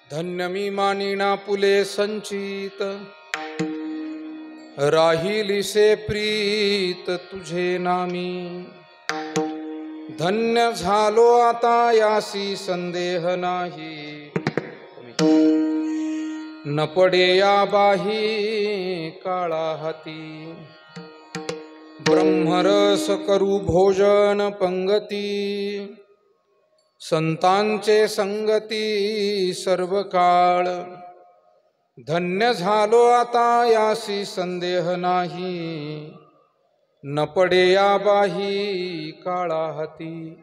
धन्य मी मानिना पुले संचित, राहिलीसे प्रीत तुझे नामी. धन्य झालो आता यासी संदेह नाही, न पडे या बाही काळा हाती. ब्रह्मरस करू भोजन पंगती, संतांचे संगती सर्व काळ. धन्य झालो आता यासी संदेह नाही, न पडे या बाही काळा हाती.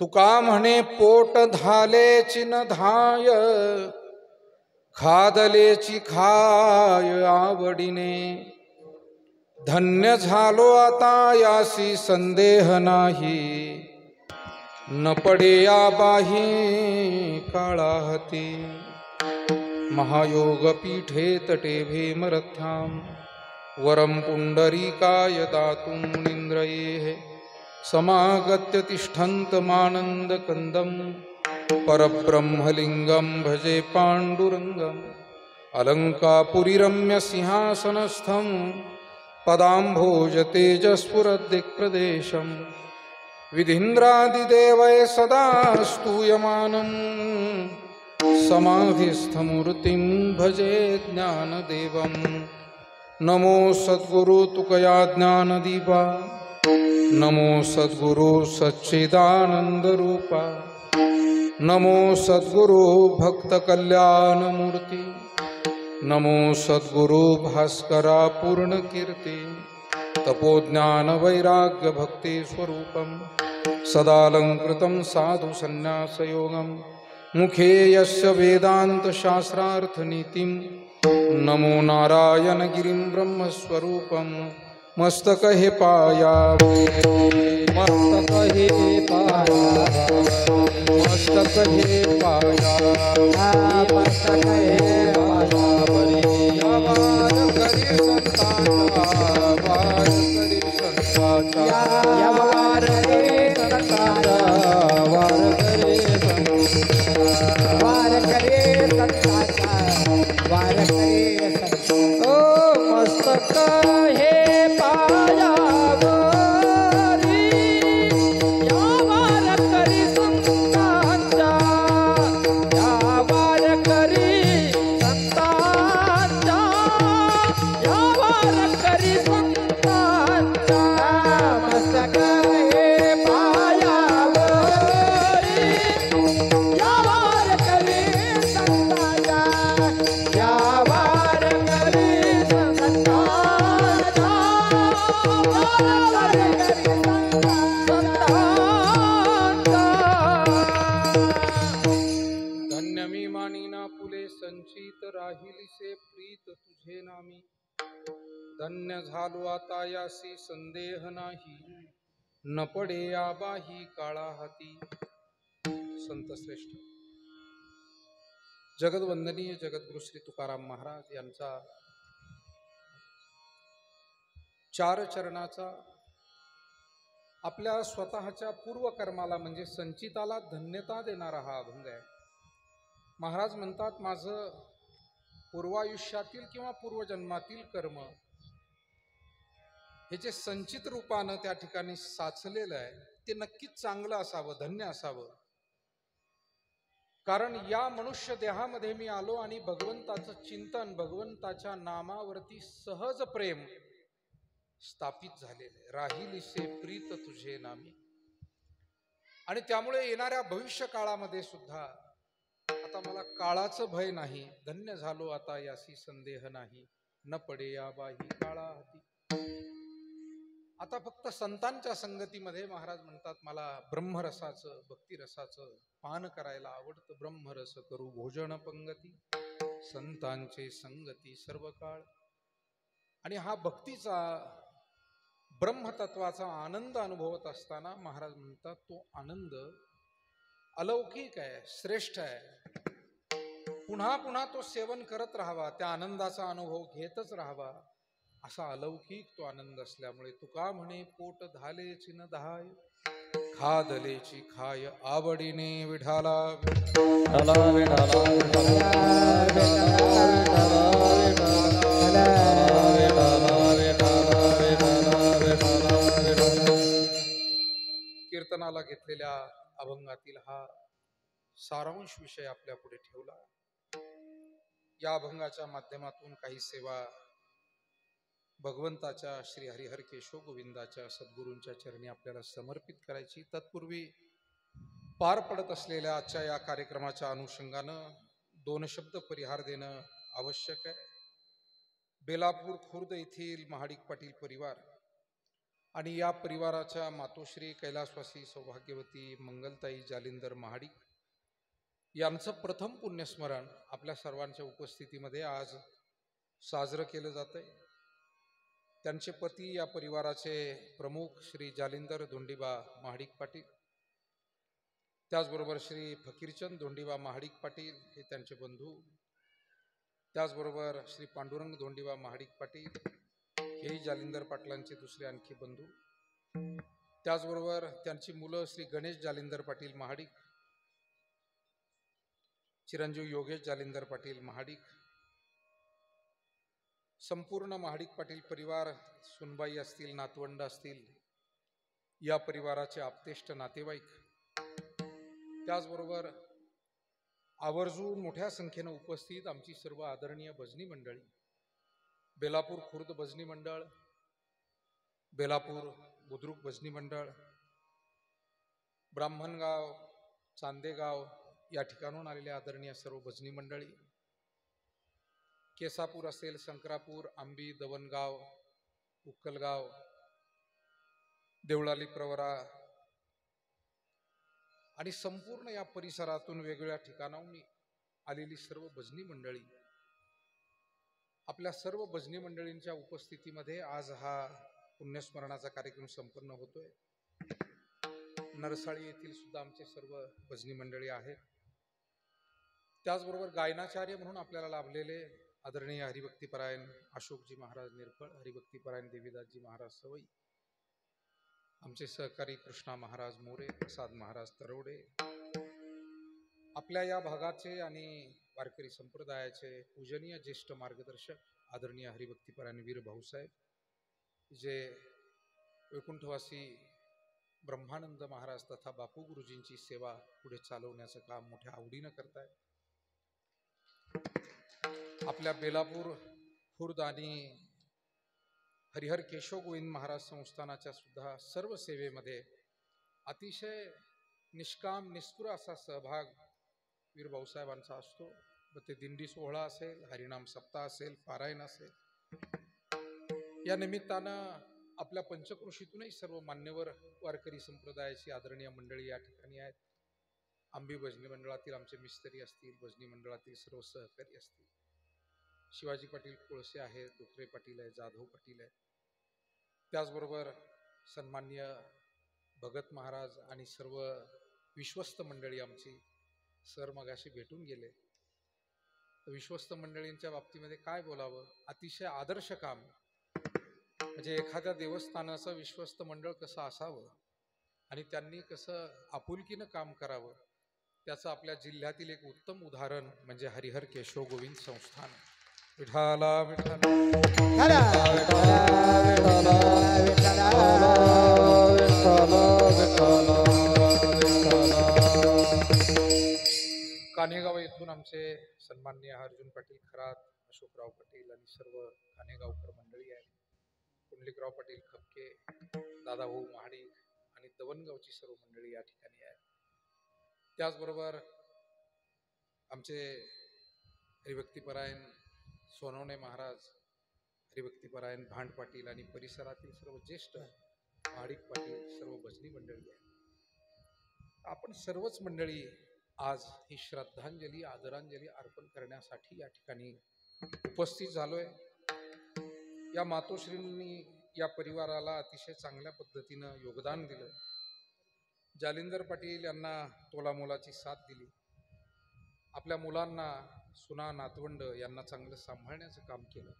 तुका म्हणे पोट धालेची न धाय, खादलेची खाय आवडीने. धन्य झालो आता यासी संदेह नाही, न पडे या बाही काळा हाती. महायोग पीठे तटे भीमरथ्यां, वरं पुंडरीकाय दातुं मुनीन्द्रये. समागत्य तिष्ठन्तमानन्दकन्दं, परब्रह्मलिङ्गं भजे पाण्डुरङ्गम्. अलङ्कापुरीरम्य सिंहासनस्थं, पदाम्भोज तेजस्फुरद्दिक्प्रदेशम्. विधीन्द्रादिदेवैः सदा स्तूयमानं, समाधिस्थमूर्तिं भजे ज्ञानदेवं. नमो सद्गुरु तुकया ज्ञानदीपा, नमो सद्गुरु सच्चिदानन्दरूपा. नमो सद्गुरु भक्तकल्याणमूर्ति, नमो सद्गुरु भास्करा पूर्णकीर्ति. तपोज्ञानवैराग्य भक्ति स्वरूपं, सदालंकृतं साधु संन्यासयोगं. मुखे यस्य वेदांत शास्त्रार्थनीतिं, नमो नारायण गिरिं ब्रह्मस्वरूपं. मस्तक हे पाया, मस्तक हे पाया, मस्तक हे पाया, मस्तक हे पाया. वार करी संतांचा, वार करी संतांचा, वार करी संतांचा, वार करी संतांचा, वार करे संतांचा, वार करे संतांचा. ओ मस्तक हे पाया वरी, या वार करी संतांचा, या वार करी संतांचा, या वार करी संतांचा. मस्तक हे पाया वरी, या वार करी संतांचा, या वार करी संतांचा, वार करी संतांचा. धन्य मी मानिना पुले संचित, राहिलीसे प्रीत तुझे नामी. धन्य झालो आता यासी संदेह नाही, न पडे या बाही काळा हाती. संत श्रेष्ठ जगदवंदनीय जगद्गुरु श्री तुकाराम महाराज यांचा 4 चरणाचा आपल्या स्वतःच्या पूर्वकर्माला म्हणजे संचिताला धन्यता देणारा हा अभंग आहे. महाराज म्हणतात, माझं पूर्वायुष्यातील किंवा पूर्वजन्मातील कर्म हे जे संचित रूपानं त्या ठिकाणी साचलेलं आहे ते नक्कीच चांगलं असावं, धन्य असावं. कारण या मनुष्य देहामध्ये मी आलो आणि भगवंताचं चिंतन, भगवंताच्या नामावरती सहज प्रेम स्थापित झालेले. राहिलीसे प्रीत तुझे नामी. आणि त्यामुळे येणाऱ्या भविष्य काळामध्ये सुद्धा आता मला काळाचं भय नाही. धन्य झालो आता यासी संदेह नाही, न पडे या बाही काळा हाती. आता फक्त संतांच्या संगतीमध्ये महाराज म्हणतात, मला ब्रह्मरसाचं, भक्तिरसाचं पान करायला आवडतं. ब्रह्मरस करू भोजन पंगती, संतांचे संगती सर्व काळ. आणि हा भक्तीचा, ब्रह्मतत्वाचा आनंद अनुभवत असताना महाराज म्हणतात, तो आनंद अलौकिक आहे, श्रेष्ठ आहे. पुन्हा पुन्हा तो सेवन करत राहावा, त्या आनंदाचा अनुभव घेतच राहावा, असा अलौकिक तो आनंद असल्यामुळे तुका म्हणे पोट धालेची न धाय, खादलेची खाय आवडीने विठाला कीर्तनाला घेतलेल्या अभंगातील हा सारांश विषय आपल्या पुढे ठेवला. या अभंगाच्या माध्यमातून काही सेवा भगवंताच्या श्री हरिहर केशव गोविंदाच्या सद्गुरूंच्या चरणी आपल्याला समर्पित करायची. तत्पूर्वी पार पडत असलेल्या आजच्या या कार्यक्रमाच्या अनुषंगानं 2 शब्द परिहार देणं आवश्यक आहे. बेलापूर खुर्द येथील महाडिक पाटील परिवार आणि या परिवाराच्या मातोश्री कैलासवासी सौभाग्यवती मंगलताई जालिंदर महाडिक यांचं प्रथम पुण्यस्मरण आपल्या सर्वांच्या उपस्थितीमध्ये आज साजरं केलं जातंय. त्यांचे पती या परिवाराचे प्रमुख श्री जालिंदर धोंडीबा महाडिक पाटील, त्याचबरोबर श्री फकीरचंद धोंडीबा महाडिक पाटील हे त्यांचे बंधू, त्याचबरोबर श्री पांडुरंग धोंडीबा महाडिक पाटील हेही जालिंदर पाटलांचे दुसरे आणखी बंधू, त्याचबरोबर त्यांची मुलं श्री गणेश जालिंदर पाटील महाडिक, चिरंजीव योगेश जालिंदर पाटील महाडिक, संपूर्ण महाडिक पाटील परिवार, सुनबाई असतील, नातवंड असतील, या परिवाराचे आप्तेष्ट नातेवाईक, त्याचबरोबर आवर्जून मोठ्या संख्येनं उपस्थित आमची सर्व आदरणीय भजनी मंडळी, बेलापूर खुर्द भजनी मंडळ, बेलापूर बुद्रुक भजनी मंडळ, ब्राह्मणगाव, चांदेगाव या ठिकाणून आलेल्या आदरणीय सर्व भजनी मंडळी, केसापूर असेल, शंकरापूर, आंबी, दवणगाव, उक्कलगाव, देवळाली प्रवरा आणि संपूर्ण या परिसरातून वेगवेगळ्या ठिकाणाहून आलेली सर्व भजनी मंडळी, आपल्या सर्व भजनी मंडळींच्या उपस्थितीमध्ये आज हा पुण्यस्मरणाचा कार्यक्रम संपन्न होतोय. नरसाळी येथील सुद्धा आमचे सर्व भजनी मंडळी आहेत. त्याचबरोबर गायनाचार्य म्हणून आपल्याला लाभलेले आदरणीय हरिभक्तीपरायण अशोकजी महाराज निरफळ, हरिभक्तीपरायण देवीदासजी महाराज सवई, आमचे सहकारी कृष्णा महाराज मोरे, प्रसाद महाराज तरवडे, आपल्या या भागाचे आणि वारकरी संप्रदायाचे पूजनीय ज्येष्ठ मार्गदर्शक आदरणीय हरिभक्तीपरायण वीर भाऊसाहेब, जे वैकुंठवासी ब्रह्मानंद महाराज तथा बापू गुरुजींची सेवा पुढे चालवण्याचं काम मोठ्या आवडीनं करतायत. आपल्या बेलापूर खुर्द आणि हरिहर केशव गोविंद महाराज संस्थानाच्या सुद्धा सर्व सेवेमध्ये अतिशय निष्काम निष्ठुर असा सहभाग वीर भाऊसाहेबांचा असतो. मग ते दिंडी सोहळा असेल, हरिनाम सप्ताह असेल, पारायण असेल, या निमित्तानं आपल्या पंचक्रोशीतूनही सर्व मान्यवर वारकरी संप्रदायाची आदरणीय मंडळी या ठिकाणी आहेत. आंबी भजनी मंडळातील आमचे मिस्त्री असतील, भजनी मंडळातील सर्व सहकारी असतील, शिवाजी पाटील कोळसे आहेत, डुकरे पाटील आहे, जाधव पाटील आहे, त्याचबरोबर सन्मान्य भगत महाराज आणि सर्व विश्वस्त मंडळी आमची सर मगाशी भेटून गेले. तर विश्वस्त मंडळींच्या बाबतीमध्ये काय बोलावं, अतिशय आदर्श काम. म्हणजे एखाद्या देवस्थानाचं विश्वस्त मंडळ कसं असावं आणि त्यांनी कसं आपुलकीनं काम करावं, त्याचं आपल्या जिल्ह्यातील एक उत्तम उदाहरण म्हणजे हरिहर केशव गोविंद संस्थान. विठाला कान्हेगाव येथून आमचे सन्माननीय अर्जुन पाटील खरात, अशोकराव पाटील आणि सर्व कान्हेगावकर मंडळी आहेत. कुंडलिकराव पाटील खपके, दादाभाऊ महाडिक आणि दवणगावची सर्व मंडळी या ठिकाणी आहेत. त्याचबरोबर आमचे हरिभक्तीपरायण सोनवणे महाराज, हरिभक्तीपरायण भांड पाटील आणि परिसरातील सर्व ज्येष्ठ महाडिक पाटील, सर्व भजनी मंडळी आहेत. आपण सर्वच मंडळी आज ही श्रद्धांजली, आदरांजली अर्पण करण्यासाठी या ठिकाणी उपस्थित झालोय. या मातोश्रींनी या परिवाराला अतिशय चांगल्या पद्धतीनं योगदान दिलं. जालिंदर पाटील यांना तोलामोलाची साथ दिली. आपल्या मुलांना, सुना, नातवंड यांना चांगलं सांभाळण्याचं काम केलं.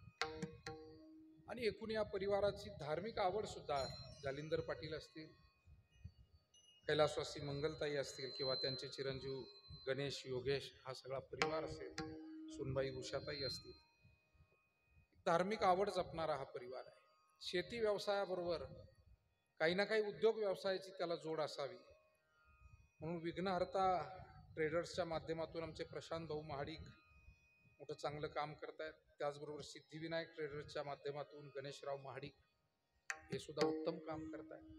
आणि एकूण या परिवाराची धार्मिक आवड सुद्धा, जालिंदर पाटील असतील, कैलासवासी मंगलताई असतील किंवा त्यांचे चिरंजीव गणेश योगेश हा सगळा परिवार असेल, सुनबाई उषाताई असतील, धार्मिक आवड जपणारा हा परिवार आहे. शेती व्यवसायाबरोबर काही ना काही उद्योग व्यवसायाची त्याला जोड असावी म्हणून विघ्नहर्ता ट्रेडर्सच्या माध्यमातून आमचे प्रशांत भाऊ महाडिक मोठं चांगलं काम करतायत. त्याचबरोबर सिद्धिविनायक ट्रेडर्सच्या माध्यमातून गणेशराव महाडिक हे सुद्धा उत्तम काम करतायत.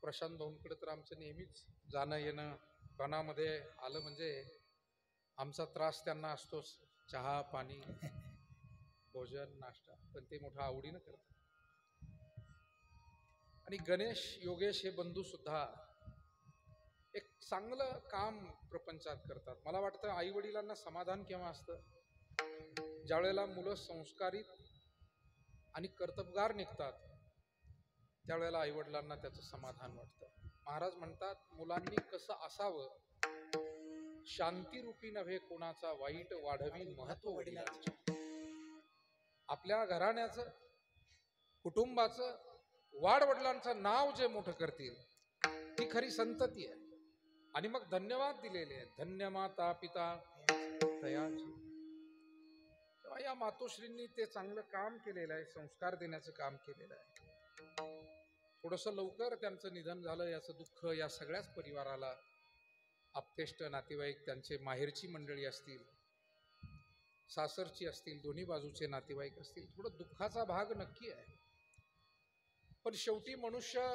प्रशांत भाऊंकडे तर आमचं नेहमीच जाणं येणं, दुकानामध्ये आलं म्हणजे आमचा त्रास त्यांना असतोच, चहा पाणी भोजन नाश्ता, पण ते मोठं आवडीनं करतात. आणि गणेश योगेश हे बंधू सुद्धा एक चांगलं काम प्रपंचात करतात. मला वाटतं आई वडिलांना समाधान केव्हा असतं, ज्या वेळेला मुलं संस्कारित आणि कर्तबगार निघतात, त्यावेळेला आई वडिलांना त्याचं समाधान वाटतं. महाराज म्हणतात, मुलांनी कसं असावं, शांतिरूपी नव्हे कोणाचा वाईट, वाढवी महत्व वडिलांचे. आपल्या घराण्याचं, कुटुंबाचं, वाडवडिलांचं नाव जे मोठं करतील ती खरी संतती आहे. आणि मग धन्यवाद दिलेले आहेत, धन्य माता पिता तयाची. तेव्हा या मातोश्रींनी ते चांगलं काम केलेलं आहे, संस्कार देण्याचं काम केलेलं आहे. थोडंसं लवकर त्यांचं निधन झालं याचं दुःख या सगळ्याच परिवाराला, आप्तेष्ट नातेवाईक, त्यांचे माहेरची मंडळी असतील, सासरची असतील, दोन्ही बाजूचे नातेवाईक असतील, थोडं दुःखाचा भाग नक्की आहे. पण शेवटी मनुष्य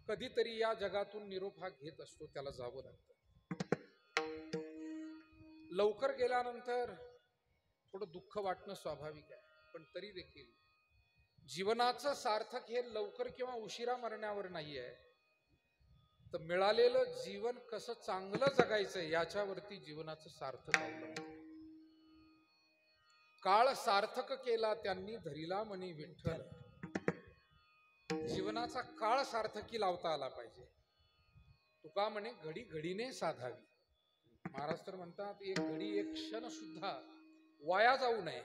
कधीतरी या जगातून निरोप हा घेत असतो, त्याला जावं लागतं. लवकर गेल्यानंतर थोडं दुःख वाटणं स्वाभाविक आहे, पण तरी देखील जीवनाचं सार्थक हे लवकर किंवा उशिरा मरण्यावर नाही आहे, तर मिळालेलं जीवन कसं चांगलं जगायचं याच्यावरती जीवनाचं सार्थक अवलंबून. काळ सार्थक केला त्यांनी धरिला मनी विठ्ठल. जीवनाचा काळ सार्थकी लावता आला पाहिजे. तुका म्हणे घडी घडीने साधावी. महाराज तर म्हणतात, एक घडी एक क्षण सुद्धा वाया जाऊ नये.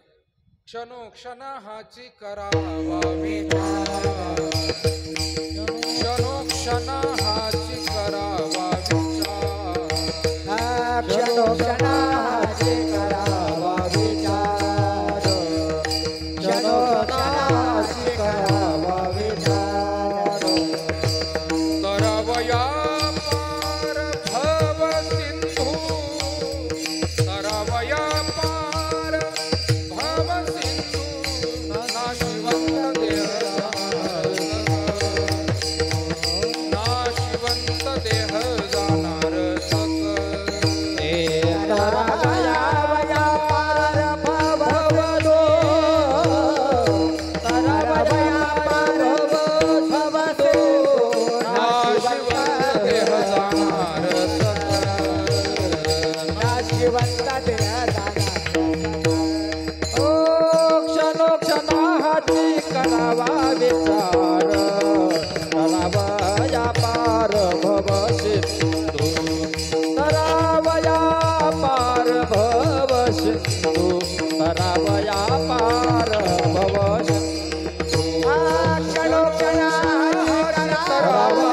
क्षणोक्षण हाची करावा विचार, क्षणोक्षण हाची करावा विचार, क्षणोक्षण हाची करावा विचार, क्षणोक्षण हाची करावा विचार. तरवया पार भव सिंधू, तरवया पार भव सिंधू, नाशिवंत देह नाशिवंत देह जाणार सत. तरवया पार भवतो, तरवया पार भवतो, नाशिवंत देह जाणार सत. नाशिवंत देह जाणार. ओ क्षणोक्षण हाती करावा विचार, तरवया पार भव सिंधू, तरवया पार भव सिंधू, तरवया पार भव सिंधू. क्षणोक्षण हाती करावा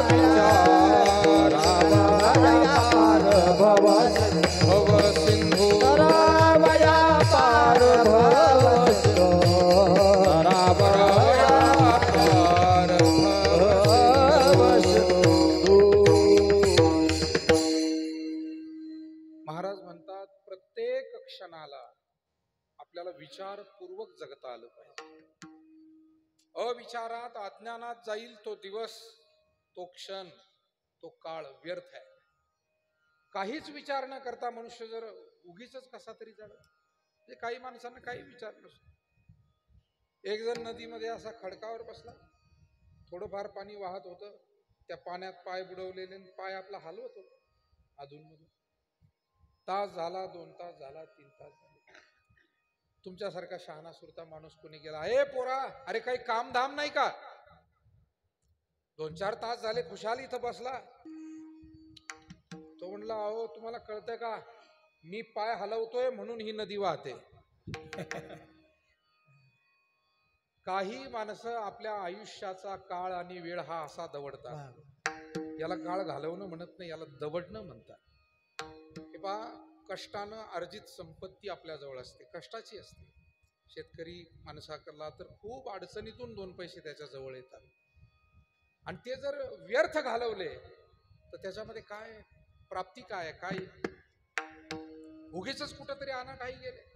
विचार, तरवया पार भव सिंधू, भव सिंधू तरवया पार भव सिंधू, तरवया पार भव सिंधू. महाराज म्हणतात, प्रत्येक क्षणाला आपल्याला विचारपूर्वक जगता आलं पाहिजे. अविचारात अज्ञानात जाईल तो दिवस, तो क्षण, तो काळ व्यर्थ आहे. काहीच विचार न करता मनुष्य जर उगीच कसा तरी झाला, म्हणजे काही माणसांना काही विचार नसतो. एक जण नदीमध्ये असा खडकावर बसला, थोडंफार पाणी वाहत होतं, त्या पाण्यात पाय बुडवलेले, पाय आपला हलवत होता अधूनमधून. तास झाला, 2 तास झाला, 3 तास झाले. तुमच्यासारखा शहाणा सुरता माणूस कोणी गेला, ए पोरा, अरे काही काम धाम नाही का? 2-4 तास झाले खुशाल इथं बसला. तो म्हणला, अहो तुम्हाला कळतंय का, मी पाय हलवतोय म्हणून ही नदी वाहते. काही माणसं आपल्या आयुष्याचा काळ आणि वेळ हा असा दवडतात. याला काळ घालवणं म्हणत नाही, याला दवडणं म्हणतात. हे पहा, कष्टानं अर्जित संपत्ती आपल्या जवळ असते, कष्टाची असते. शेतकरी माणसाकडला तर खूप अडचणीतून दोन पैसे त्याच्या जवळ येतात, आणि ते जर व्यर्थ घालवले तर त्याच्यामध्ये काय प्राप्ती, काय काय उगीच कुठंतरी अनाठाई गेले,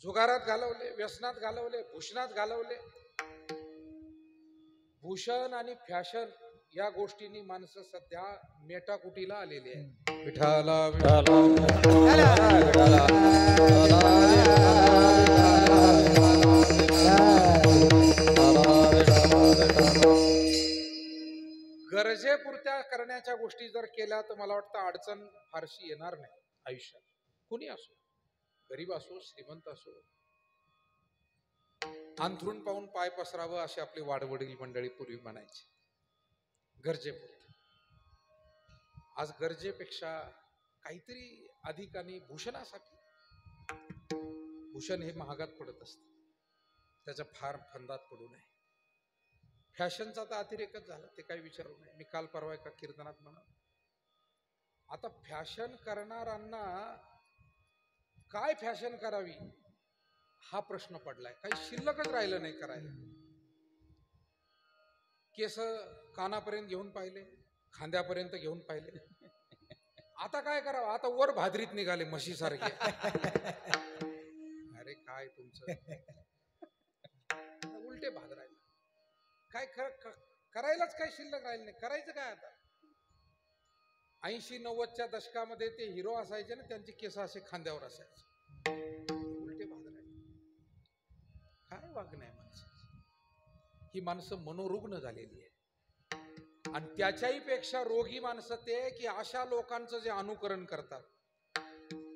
जुगारात घालवले, व्यसनात घालवले, भूषणात घालवले. भूषण आणि फॅशन या गोष्टींनी माणसं सध्या मेटाकुटीला आलेली आहे. विठाला गरजेपुरत्या करण्याच्या गोष्टी जर केल्या तर मला वाटतं अडचण फारशी येणार नाही आयुष्यात. कुणी असो, गरीब असो, श्रीमंत असो, अंथरूण पाहून पाय पसरावं असे आपले वाडवडील मंडळी पूर्वी म्हणायचे. गरजेपुरते. आज गरजेपेक्षा काहीतरी अधिक, आणि भूषणासाठी, भूषण हे महागात पडत असते, त्याच्या फार फंदात पडू नये. फॅशनचा तर अतिरेकच झाला, ते काही विचारू नये. मी काल परवा एका कीर्तनात म्हणालो, आता फॅशन करणाऱ्यांना काय फॅशन करावी हा प्रश्न पडलाय. काही शिल्लकच राहिलं नाही करायला. केस कानापर्यंत घेऊन पाहिले, खांद्यापर्यंत घेऊन पाहिले. आता काय करावं, आता वर भादरीत निघाले म्हशीसारखे. अरे काय तुमचं उलटे भादरायला काय करायलाच काय शिल्लक राहिले नाही. करायचं काय आता? 80-90च्या दशकामध्ये ते हिरो असायचे ना, त्यांची केस असे खांद्यावर असायचे. उलटे भादरायला काय वागणं आहे माणसाची? ही माणसं मनोरुग्ण झालेली आहे. आणि त्याच्याही पेक्षा रोगी माणसं ते की अशा लोकांचं जे अनुकरण करतात,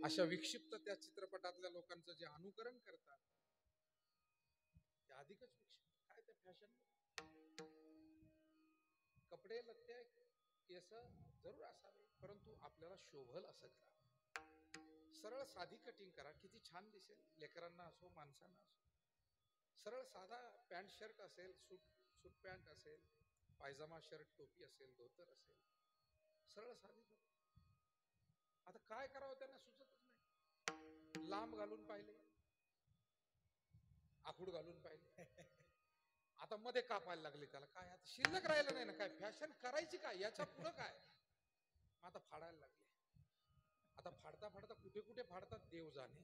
अशा विक्षिप्त त्या चित्रपटातल्या लोकांचं जे अनुकरण करतात, ते अधिकच विक्षिप्त. काय त्या फॅशन, कपडे लत्ते केस जरूर असावे, परंतु आपल्याला शोभल असं करा. सरळ साधी कटिंग करा, किती छान दिसेल. लेकरांना असो, माणसांना असो, सरळ साधा पॅन्ट शर्ट असेल, सूट पॅन्ट असेल, पायजामा शर्ट, टोपी असेल, धोतर असेल, सरळ साधी. आता काय करावं त्यांना सुचतच नाही. लांब घालून पाहिले, आखूड घालून पाहिले, आता मध्ये कापायला लागले. त्याला काय आता शिल्लक राहिलं नाही ना. काय फॅशन करायची काय, याच्या पुढं काय? आता फाडायला लागले. आता फाडता फाडता कुठे कुठे फाडतात देव जाणे.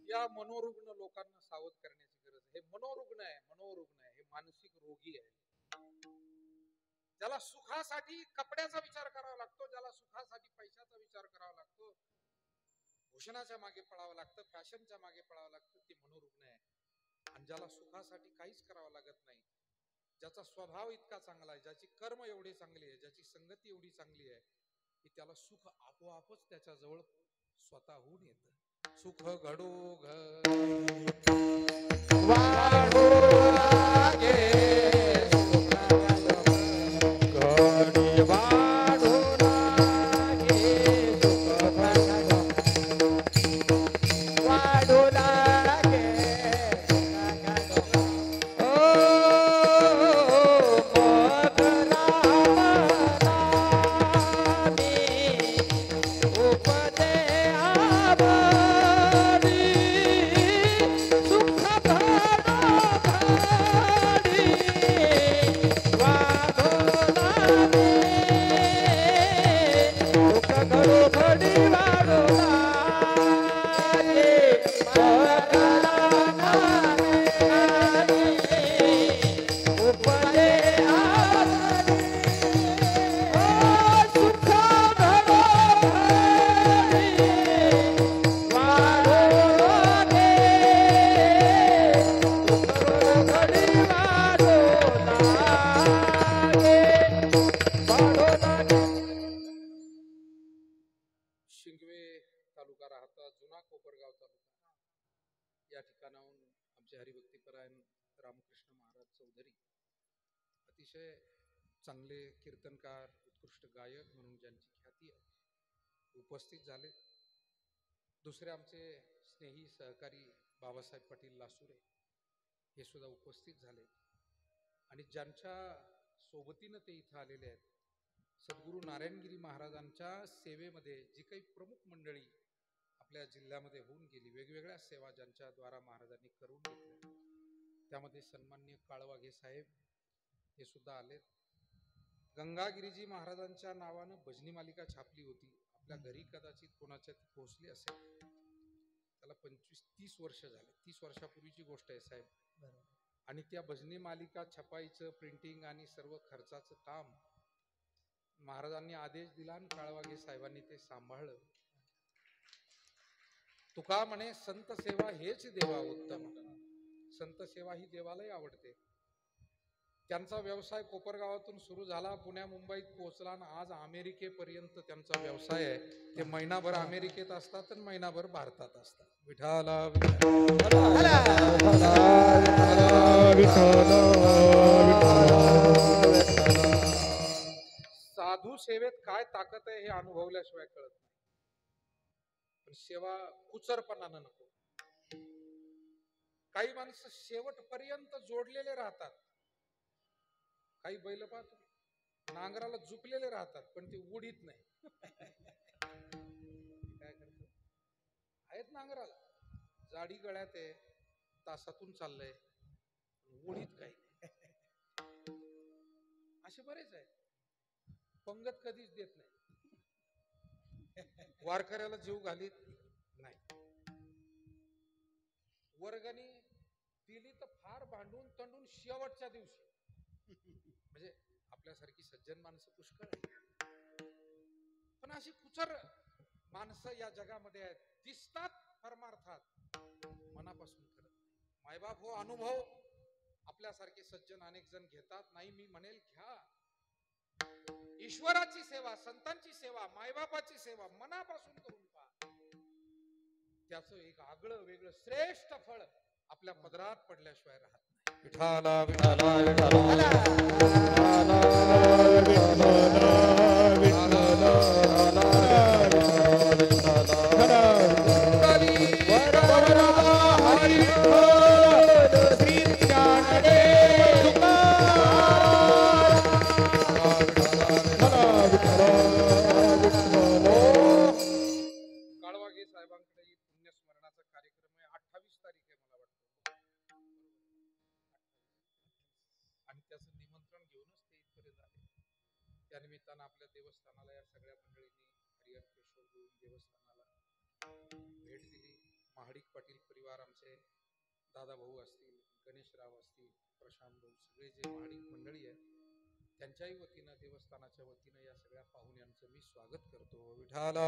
या मनोरुग्ण लोकांना सावध करण्याची गरज आहे. हे मनोरुग्ण आहे, मनोरुग्ण आहे, हे मानसिक रोगी आहे. ज्याला सुखासाठी कपड्याचा विचार करावा लागतो, ज्याला सुखासाठी पैशाचा विचार करावा लागतो, भूषणाच्या मागे पळावं लागतं, फॅशनच्या मागे पळावं लागतं, ते मनोरुग्ण आहे. आणि ज्याला सुखासाठी काहीच करावं लागत नाही, ज्याचा स्वभाव इतका चांगला आहे, ज्याची कर्म एवढी चांगली आहे, ज्याची संगती एवढी चांगली आहे की त्याला सुख आपोआपच त्याच्या जवळ स्वतःहून येतं. सुख घडो शिंगवे तालुका राहता, जुना कोपरगाव तालुका. या ठिकाणाहून आमचे हरिभक्तीपरायण रामकृष्ण महाराज चौधरी अतिशय चांगले कीर्तनकार, उत्कृष्ट गायक म्हणून ज्यांची ख्याती आहे उपस्थित झाले. दुसरे आमचे स्नेही सहकारी बाबासाहेब पाटील लासुरे हे सुद्धा उपस्थित झाले. आणि ज्यांच्या सोबतीनं ते इथं आलेले आहेत, सद्गुरू नारायणगिरी महाराजांच्या सेवेमध्ये जी काही प्रमुख मंडळी आपल्या जिल्ह्यामध्ये होऊन गेली, वेगवेगळ्या सेवा ज्यांच्या द्वारा महाराजांनी करून घेतल्या, त्यामध्ये सन्माननीय काळवाघे साहेब हे सुद्धा आलेत. गंगागिरीजी महाराजांच्या नावानं भजनी मालिका छापली होती, आपल्या घरी कदाचित कोणाच्या ती पोहोचली असेल. त्याला 25-30 वर्ष झाले, 30 वर्षापूर्वीची गोष्ट आहे साहेब. आणि त्या भजनी मालिका छपाईचं, प्रिंटिंग आणि सर्व खर्चाचं काम महाराजांनी आदेश दिला आणि काळवाघे साहेबांनी ते सांभाळलं. तुका म्हणे संत सेवा हेच देवा उत्तम. संत सेवा ही देवालाही आवडते. त्यांचा व्यवसाय कोपरगावातून सुरू झाला, पुण्या मुंबईत पोहोचला आणि आज अमेरिकेपर्यंत त्यांचा व्यवसाय आहे. ते महिनाभर अमेरिकेत असतात आणि महिनाभर भारतात असतात. विठाला साधू सेवेत काय ताकद आहे हे अनुभवल्याशिवाय कळत नाही. पण सेवा कुचरपणानं नको. काही माणसं शेवटपर्यंत जोडलेले राहतात. काही बैल पाहतो नांगराला झुकलेले राहतात, पण ते उडीत नाही. काय करतो आहेत नांगराला, जाडी गळ्यात आहे, तासातून चाललंय, उडीत काही नाही. असे बरेच आहेत. पंगत कधीच देत नाही, वारकऱ्याला जीव घालीत नाही. वर्गणी दिली तर फार भांडून तंडून शेवटच्या दिवशी. म्हणजे आपल्यासारखी सज्जन माणसं पुष्कळ आहेत, पण अशी कुचर माणसं या जगामध्ये आहेत. दिसतात परमार्थात, मनापासून करत. मायबाप हो अनुभव आपल्यासारखे सज्जन अनेक जण घेतात. नाही, मी म्हणेल घ्या. ईश्वराची सेवा, संतांची सेवा, मायबापाची सेवा मनापासून करून पहा. त्याचं एक आगळं वेगळं श्रेष्ठ फळ आपल्या पदरात पडल्याशिवाय राहत नाही. विठाला विठाला विठाला काळवाघे साहेबांकडे पुण्यस्मरणाचा कार्यक्रम आहे. 28 तारीख आहे मला वाटतं, आणि त्याचं निमंत्रण घेऊनच ते इथपर्यंत आले. त्या निमित्तानं आपल्या देवस्थानाला या सगळ्या मंडळींनी हरिहर केशव घेऊन देवस्थानाला भेट दिली. महाडिक पाटील परिवार, आमचे दादा भाऊ असतील, गणेशराव असतील, प्रशांत भाऊ, सगळे जे महाडिक मंडळी आहे त्यांच्याही वतीनं, देवस्थानाच्या वतीनं या सगळ्या पाहुण्यांचं मी स्वागत करतो. विठाला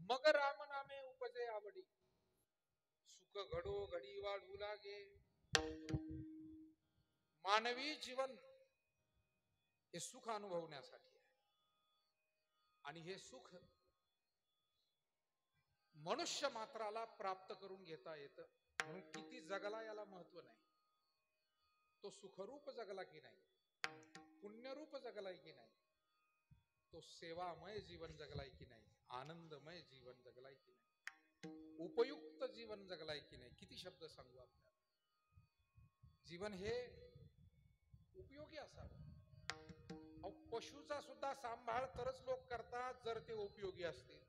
मग राम नामे उपजे आवडी, सुख घडो घडी वाढू लागे. मानवी जीवन हे सुख अनुभवण्यासाठी आहे, आणि हे सुख मनुष्य मात्राला प्राप्त करून घेता येतं. म्हणून किती जगला याला महत्व नाही. तो सुखरूप जगला की नाही, पुण्यरूप जगलाय की नाही, तो सेवामय जीवन जगलाय की नाही, आनंदमय जीवन जगलाय की नाही, उपयुक्त जीवन जगलाय की नाही. किती शब्द सांगू आपल्याला. जीवन हे उपयोगी असावं. पशुचा सुद्धा सांभाळ तरच लोक करतात जर ते उपयोगी असतील.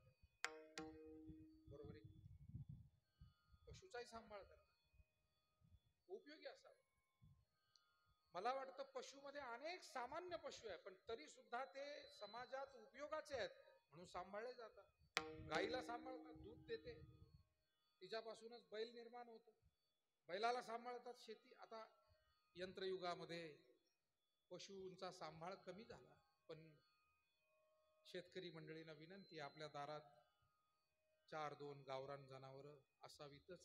बरोबर आहे. पशुचाही सांभाळ करतात, उपयोगी असावं. मला वाटतं पशुमध्ये अनेक सामान्य पशु आहे, पण तरी सुद्धा ते समाजात उपयोगाचे आहेत म्हणून सांभाळले जातात. गाईला सांभाळतात, दूध देते, तिच्यापासूनच बैल निर्माण होतं. बैलाला सांभाळतात, शेती. आता यंत्रयुगामध्ये पशूंचा सांभाळ कमी झाला, पण शेतकरी मंडळींना विनंती, आपल्या दारात 4-2 गावरान जनावरं असावीतच.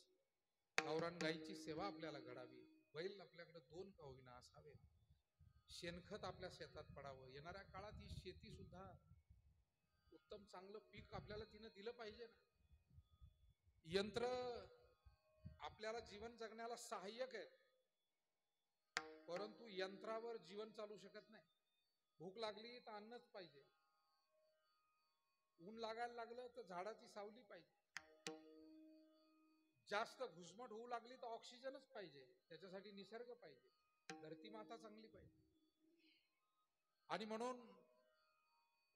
गावरान गाईची सेवा आपल्याला घडावी. बैल आपल्याकडे 2 का होईना असावे. शेणखत आपल्या शेतात पडावं. येणाऱ्या काळात ही शेती सुद्धा उत्तम चांगलं पीक आपल्याला तिनं दिलं पाहिजे ना. यंत्र आपल्याला जीवन जगण्याला सहाय्यक आहेत, परंतु यंत्रावर जीवन चालू शकत नाही. भूक लागली तर अन्नच पाहिजे, ऊन लागायला लागलं तर झाडाची सावली पाहिजे, जास्त घुसमट होऊ लागली तर ऑक्सिजनच पाहिजे. त्याच्यासाठी निसर्ग पाहिजे, धरती माता चांगली पाहिजे. आणि म्हणून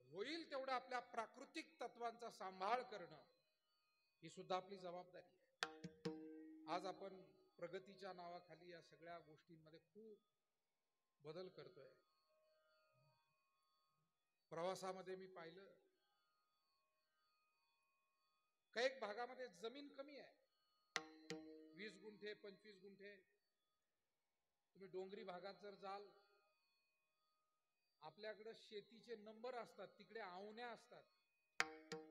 होईल तेवढं आपल्या प्राकृतिक तत्वांचा सांभाळ करणं ही सुद्धा आपली जबाबदारी आहे. आज आपण प्रगतीच्या नावाखाली या सगळ्या गोष्टींमध्ये खूप बदल करतोय. प्रवासामध्ये मी पाहिलं काही भागामध्ये जमीन कमी आहे, 20 गुंठे 25 गुंठे. तुम्ही डोंगरी भागात जर जाल, आपल्याकडे शेतीचे नंबर असतात, तिकडे आवण्या असतात.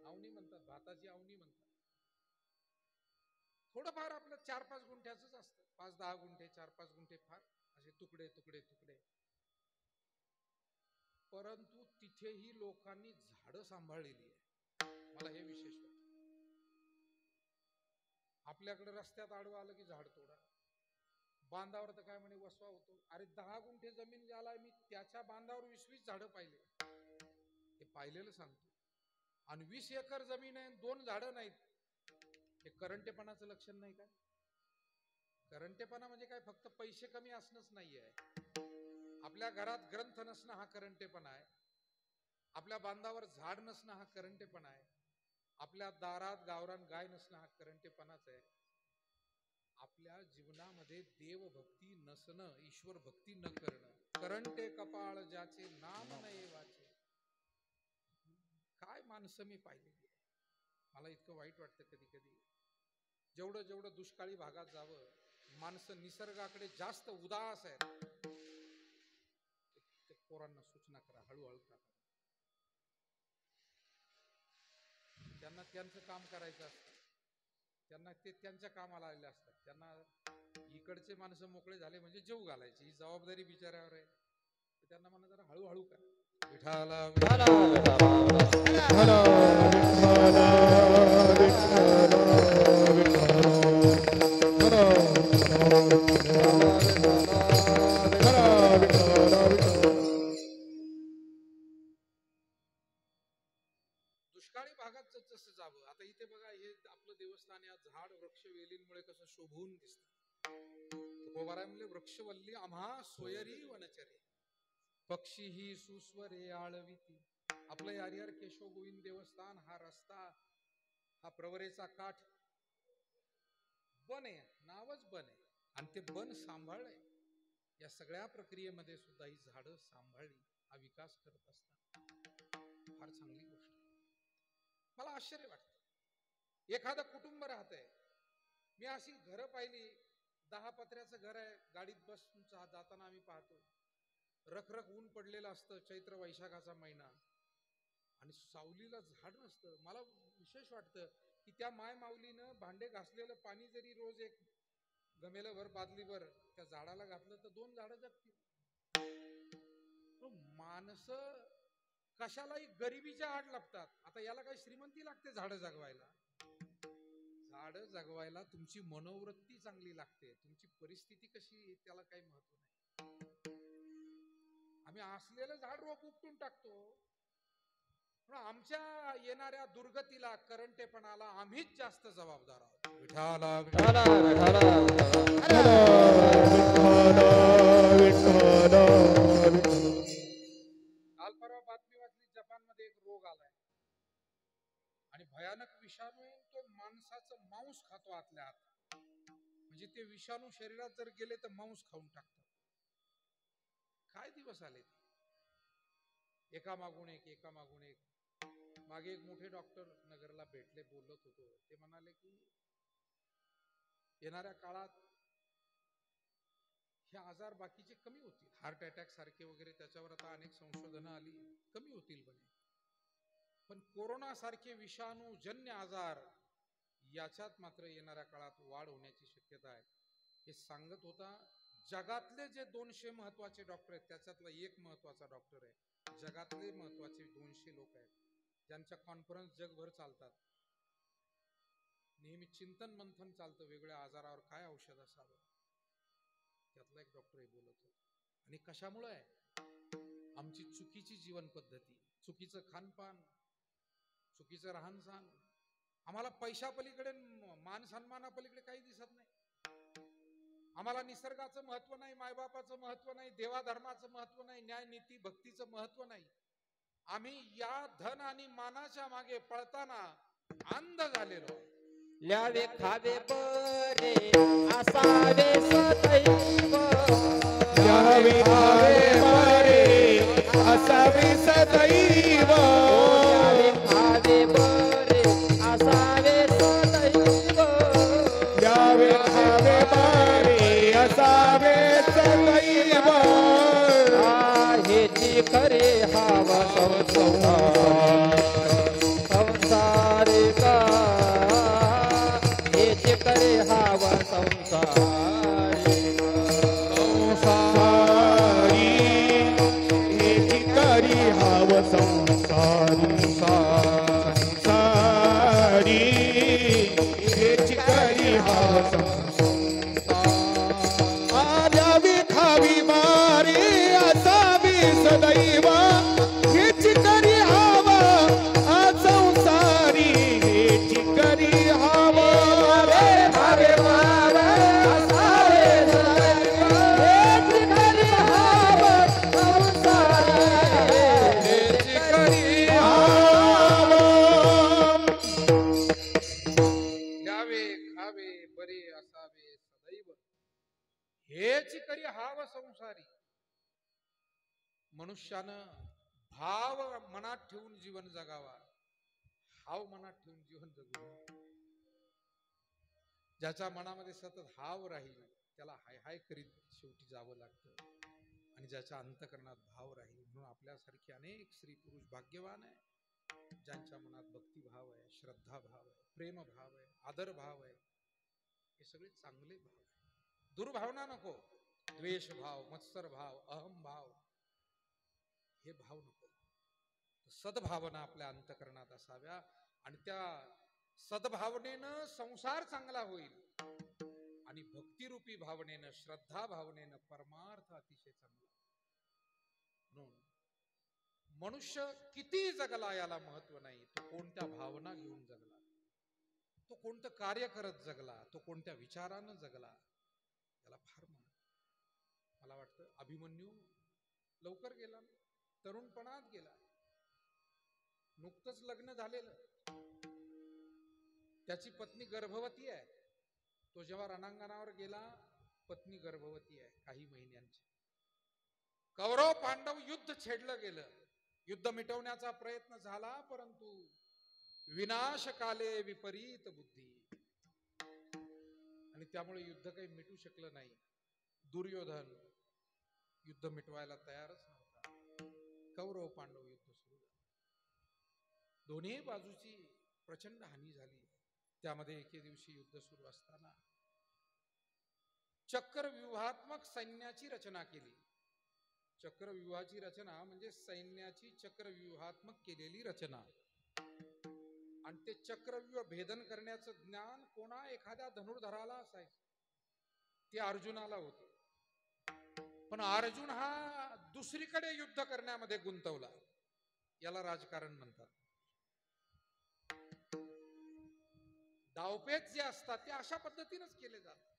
आवणी म्हणतात, भाताची आवणी म्हणतात. थोडंफार आपलं 4-5 गुंठ्याच असतं, 5-10 गुंठे 4-5 गुंठे फार असे तुकडे तुकडे तुकडे. परंतु तिथेही लोकांनी झाडं सांभाळलेली आहे. मला हे विशेष वाटतं. आपल्याकडे रस्त्यात आडवं आलं की झाड तोडा, बांधावर तर काय म्हणे वसवा होतो. अरे 10 गुंठे जमीन ज्याला मी त्याच्या बांधावर 20-20 झाडं पाहिले, हे पाहिलेलं सांगतो. आणि 20 एकर जमीन आहे, 2 झाडं नाहीत, हे करंटेपणाचं लक्षण नाही का? करंटेपणा म्हणजे काय फक्त पैसे कमी असणंच नाहीये. आपल्या घरात ग्रंथ नसणं हा करंटेपणा आहे, आपल्या बांधावर झाड नसणं हा करंटेपणा आहे, आपल्या दारात गावरान गाय नसणं हा करंटेपणाच आहे. आपल्या जीवनामध्ये देवभक्ती नसणं, ईश्वर भक्ती न करणं, करंटे कपाळ ज्याचे नाम नये वाचे. काय माणसं मी पाहिलेली आहे. मला इतकं वाईट वाटतं कधी कधी. जेवढं जेवढं दुष्काळी भागात जावं, माणसं निसर्गाकडे जास्त उदास आहेत. ते पोरांना सूचना करा, हळूहळू टाका. त्यांना त्यांचं काम करायचं असतं, त्यांना ते त्यांच्या कामाला आलेले असतात. त्यांना इकडचे माणसं मोकळे झाले म्हणजे जेव घालायची ही जबाबदारी बिचाऱ्यावर आहे. त्यांना म्हणा जरा हळूहळू करा. विठाला विठाला विठाला दुष्काळी भागात जसं जावं. आता इथे बघा, हे आपलं देवस्थान या झाड वृक्ष वेलींमुळे कसं शोभून दिसतं. तुकोबाराय म्हणले, वृक्षवल्ली आम्हा सोयरी वनचरे, पक्षी ही सुस्वरे आळविती. आपलं यारियार केशव गोविंद देवस्थान, हा रस्ता, हा प्रवरेचा काठ, बन आहे, नावच बन आहे. आणि ते बन सांभाळलंय. या सगळ्या प्रक्रियेमध्ये सुद्धा ही झाडं सांभाळली, हा विकास करत असतात. फार चांगली गोष्ट. मला आश्चर्य वाटतं, एखादं कुटुंब राहतंय. मी अशी घरं पाहिली, 10 पत्र्याचं घर आहे, गाडीत बसून जाताना आम्ही पाहतो. रखरख ऊन पडलेलं असतं, चैत्र वैशाखाचा महिना, आणि सावलीला झाड नसतं. मला विशेष वाटतं की त्या माय माऊलीनं भांडे घासलेलं पाणी जरी रोज एक गमेलभर बादलीभर त्या झाडाला घातलं तर 2 झाडं जगतील. माणसं कशालाही गरिबीच्या आड लागतात. आता याला काही श्रीमंती लागते झाडं जगवायला? झाडं जगवायला तुमची मनोवृत्ती चांगली लागते, तुमची परिस्थिती कशी त्याला काही महत्व नाही. आम्ही असलेलं झाड रोप उपटून टाकतो, पण आमच्या येणाऱ्या दुर्गतीला, करंटेपणाला आम्हीच जास्त जबाबदार आहोत. विठाला विठाला विठाला काल परवा बातमी वाचली, जपानमध्ये एक रोग आलाय आणि भयानक विषाणू आहे. तो माणसाचं मांस खातो आतल्या आत. म्हणजे ते विषाणू शरीरात जर गेले तर मांस खाऊन टाकतात. काय दिवस आले, एका मागून एक एका मागून एक. मागे एक मोठे डॉक्टर नगरला भेटले, बोलत होतो. ते म्हणाले की येणाऱ्या काळात हे आजार बाकीचे कमी होतील, हार्ट अटॅक सारखे वगैरे, त्याच्यावर आता अनेक संशोधनं आली, कमी होतील म्हणे. पण कोरोना सारखे विषाणूजन्य आजार, याच्यात मात्र येणाऱ्या काळात वाढ होण्याची शक्यता आहे. हे सांगत होता. जगातले जे 200 महत्वाचे डॉक्टर आहेत, त्याच्यातला एक महत्वाचा डॉक्टर आहे. जगातले महत्वाचे 200 लोक आहेत, ज्यांच्या कॉन्फरन्स जगभर चालतात, नेहमी चिंतन मंथन चालतं वेगळ्या आजारावर काय औषध असावं. त्यातला एक डॉक्टर हे बोलत होते. आणि कशामुळे आहे? आमची चुकीची जीवन पद्धती, चुकीचं खानपान, चुकीचं राहणसहान. आम्हाला पैशापलीकडे, मान सन्मानापलीकडे काही दिसत नाही. आम्हाला निसर्गाचं महत्व नाही, मायबापाचं महत्व नाही, देवाधर्माचं महत्व नाही, न्याय नीती भक्तीचं महत्व नाही. आम्ही या धन आणि मानाच्या मागे पळताना अंध झालेलो. ल्यावे खावे बरे असावे सदैव, ल्यावे खावे बरे असावे सदैव, ल्यावे खावे बरे असावे सदैव, ल्यावे खावे बरे असावे सदैव. हेची खरे हावा संसार, संसार का हेची खरे हावा संसारी, संसारी हेची करी हाव संसारी, संसारी हेची करी हाव संसारी. ल्यावी खावी मारे असावी सदैव, हेची करी हाव संसारी, हेची करी हाव. भावे भावे असावे सदैव, हेची खरे हावा संसारी, हेची खरे द्यावे खावे बरे असावे सदैव, हेची करी हाव संसारी. मनुष्यानं भाव मनात ठेवून जीवन जगावा, हाव मनात ठेवून जीवन जगू. ज्याच्या मनामध्ये सतत हाव राहील त्याला हाय हाय करीत शेवटी जावं लागतं. आणि ज्याच्या अंतकरणात भाव राहील, म्हणून आपल्यासारखे अनेक स्त्री पुरुष भाग्यवान आहे ज्यांच्या मनात भक्तिभाव आहे, श्रद्धा भाव आहे, प्रेम भाव आहे, आदर भाव आहे. हे सगळे चांगले भाव आहे. दुर्भावना नको, द्वेष भाव, मत्सर भाव, अहम भाव, हे भाव नको. सद्भावना आपल्या अंतकरणात असाव्या आणि त्या सद्भावनेनं संसार चांगला होईल आणि भक्तिरूपी भावनेनं, श्रद्धा भावनेनं परमार्थ अतिशय चांगला. म्हणून मनुष्य किती जगला याला महत्व नाही, तो कोणत्या भावना घेऊन जगला, तो कोणतं कार्य करत जगला, तो कोणत्या विचारानं जगला, त्याला फार महत्व. मला वाटतं अभिमन्यू लवकर गेला, तरुणपणात गेला, नुकतंच लग्न झालेलं, त्याची पत्नी गर्भवती आहे. तो जेव्हा रणांगणावर गेला, पत्नी गर्भवती आहे काही महिन्यांची. कौरव पांडव युद्ध छेडलं गेलं, युद्ध मिटवण्याचा प्रयत्न झाला, परंतु विनाशकाले विपरीत बुद्धी, आणि त्यामुळे युद्ध काही मिटू शकलं नाही. दुर्योधन युद्ध मिटवायला तयारच नव्हता. कौरव पांडव युद्ध सुरू झालं, दोन्ही बाजूची प्रचंड हानी झाली. त्यामध्ये एके दिवशी युद्ध सुरू असताना चक्रव्यूहात्मक सैन्याची रचना केली. चक्रव्यूहाची रचना म्हणजे सैन्याची चक्रव्यूहात्मक केलेली रचना. आणि ते चक्रव्यूह भेदन करण्याचं ज्ञान कोणा एखाद्या धनुर्धराला असायचं, ते अर्जुनाला होतं. पण अर्जुन हा दुसरीकडे युद्ध करण्यामध्ये गुंतवला. याला राजकारण म्हणतात. डावपेच जे असतात ते अशा पद्धतीनेच केले जातात.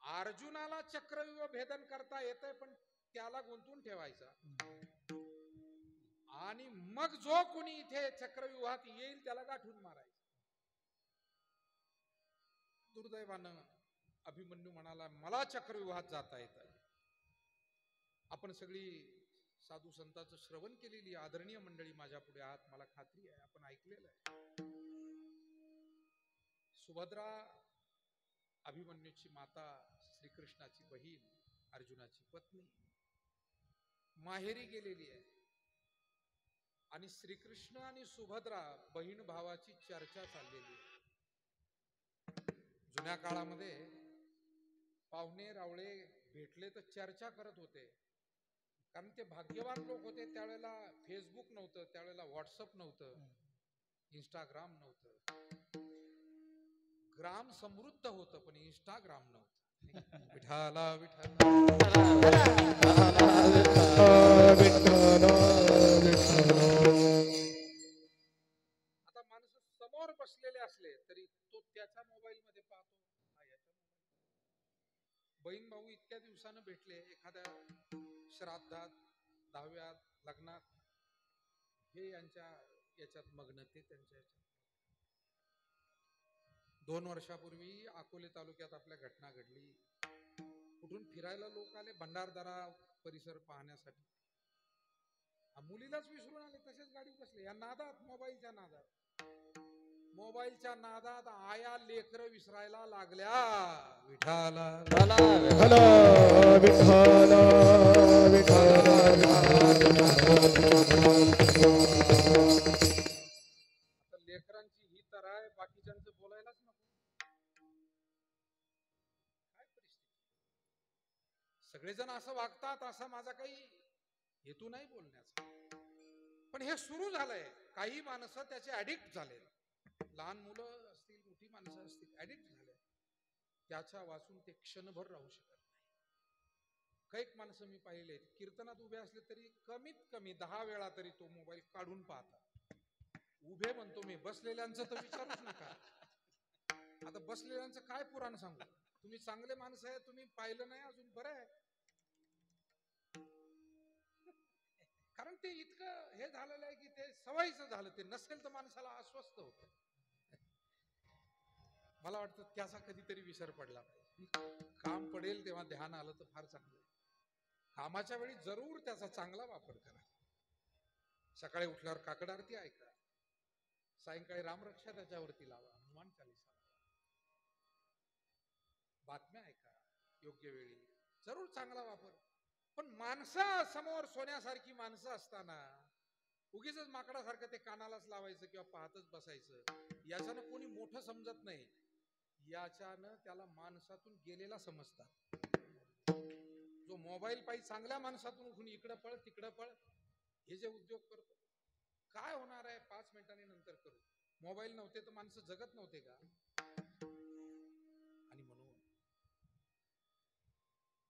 अर्जुनाला चक्रव्यूह भेदन करता येतंय, पण त्याला गुंतवून ठेवायचा आणि मग जो कोणी इथे चक्रव्यूहात येईल त्याला गाठून मारायचं. दुर्दैवानं अभिमन्यू म्हणाला, मला चक्रव्यूहात जाता येतं. आपण सगळी साधू संतांचं श्रवण केलेली आदरणीय मंडळी माझ्या पुढे आहात, मला खात्री आहे आपण ऐकलेलं आहे. सुभद्रा अभिमन्यूची माता, श्रीकृष्णाची बहीण, अर्जुनाची पत्नी माहेरी गेलेली आहे आणि श्रीकृष्ण आणि सुभद्रा बहीण भावाची चर्चा चाललेली आहे. जुन्या काळामध्ये पाहुणे रावळे भेटले तर चर्चा करत होते, कारण ते भाग्यवान लोक होते. त्यावेळेला फेसबुक नव्हतं, त्यावेळेला व्हॉट्सअप नव्हतं, इंस्टाग्राम नव्हतं. ग्राम समृद्ध होतं पण इंस्टाग्राम नव्हतं. विठाला विठाला आता माणसं समोर बसलेले असले तरी तो त्याच्या मोबाईल मध्ये पाहतो, हा याच्या मोबाईल. बहीण भाऊ इतक्या दिवसानं भेटले, एखाद्या श्राद्धात, दहाव्यात, लग्नात, हे यांच्या याच्यात मग्न, ते त्यांच्या याच्यात. 2 वर्षापूर्वी अकोले तालुक्यात आपल्या घटना घडली. कुठून फिरायला लोक आले भंडारदरा परिसर पाहण्यासाठी. मुलीलाच विसरून आले, तसेच गाडीत बसले. या नादात, मोबाईलच्या नादात आया लेकर विसरायला लागल्या. विठाला आता लेकरांची ही तर आहे, बाकीच्यांचं बोलायलाच नको. काय परिस्थिती. सगळेजण असं वागतात असा माझा काही हेतू नाही बोलण्याचा, पण हे सुरू झालंय. काही माणसं त्याचे ऍडिक्ट झाले, लहान मुलं असतील, मोठी माणसं असतील, ऍडिक्ट झाले. त्याच्या वाचून ते क्षणभर राहू शकत नाही. कैक माणसं मी पाहिले, कीर्तनात उभे असले तरी कमीत कमी 10 वेळा तरी तो मोबाईल काढून पाहतात. उभे म्हणतो मी, बसलेल्यांचं तर विचारूच नका. आता बसलेल्यांचं काय पुराण सांगू. तुम्ही चांगले माणसं आहे, तुम्ही पाहिलं नाही अजून, बरं आहे. कारण ते इतकं हे झालेलं आहे की ते सवयीचं झालं. ते नसेल तर माणसाला अस्वस्थ होतं. मला वाटतं त्याचा कधीतरी विसर पडला पाहिजे. काम पडेल तेव्हा ध्यान आलं तर फार चांगलं. कामाच्या वेळी जरूर त्याचा चांगला वापर करा. सकाळी उठल्यावर काकड आरती ऐका, सायंकाळी रामरक्षा त्याच्यावरती लावा, हनुमान चालीसा लावा, बातम्या ऐका योग्य वेळी, जरूर चांगला वापर. पण माणसं समोर सोन्यासारखी माणसं असताना उगीच माकडासारखं ते कानालाच लावायचं किंवा पाहतच बसायचं, याच्यानं कोणी मोठं समजत नाही. याच्यानं त्याला माणसातून गेलेला समजतात. जो मोबाईल पाहिजे चांगल्या माणसातून उठून इकडं पळ तिकडं पळ हे जे उद्योग करतो, काय होणार आहे 5 मिनिटांनी नंतर करू. मोबाईल नव्हते तर माणसं जगत नव्हते का. आणि म्हणून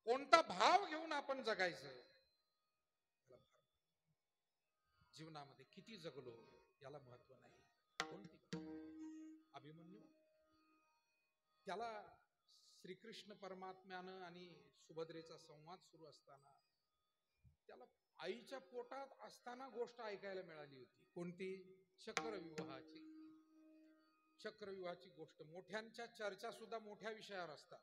कोणता भाव घेऊन आपण जगायचं, जीवनामध्ये किती जगलो याला महत्व नाही. कोणती अभिमन्यू, त्याला श्रीकृष्ण परमात्म्यानं आणि सुभद्रेचा संवाद सुरू असताना त्याला आईच्या पोटात असताना गोष्ट ऐकायला मिळाली होती. कोणती? चक्रव्यूहाची. चक्रव्यूहाची गोष्ट. मोठ्यांच्या चर्चा सुद्धा मोठ्या विषयावर असतात.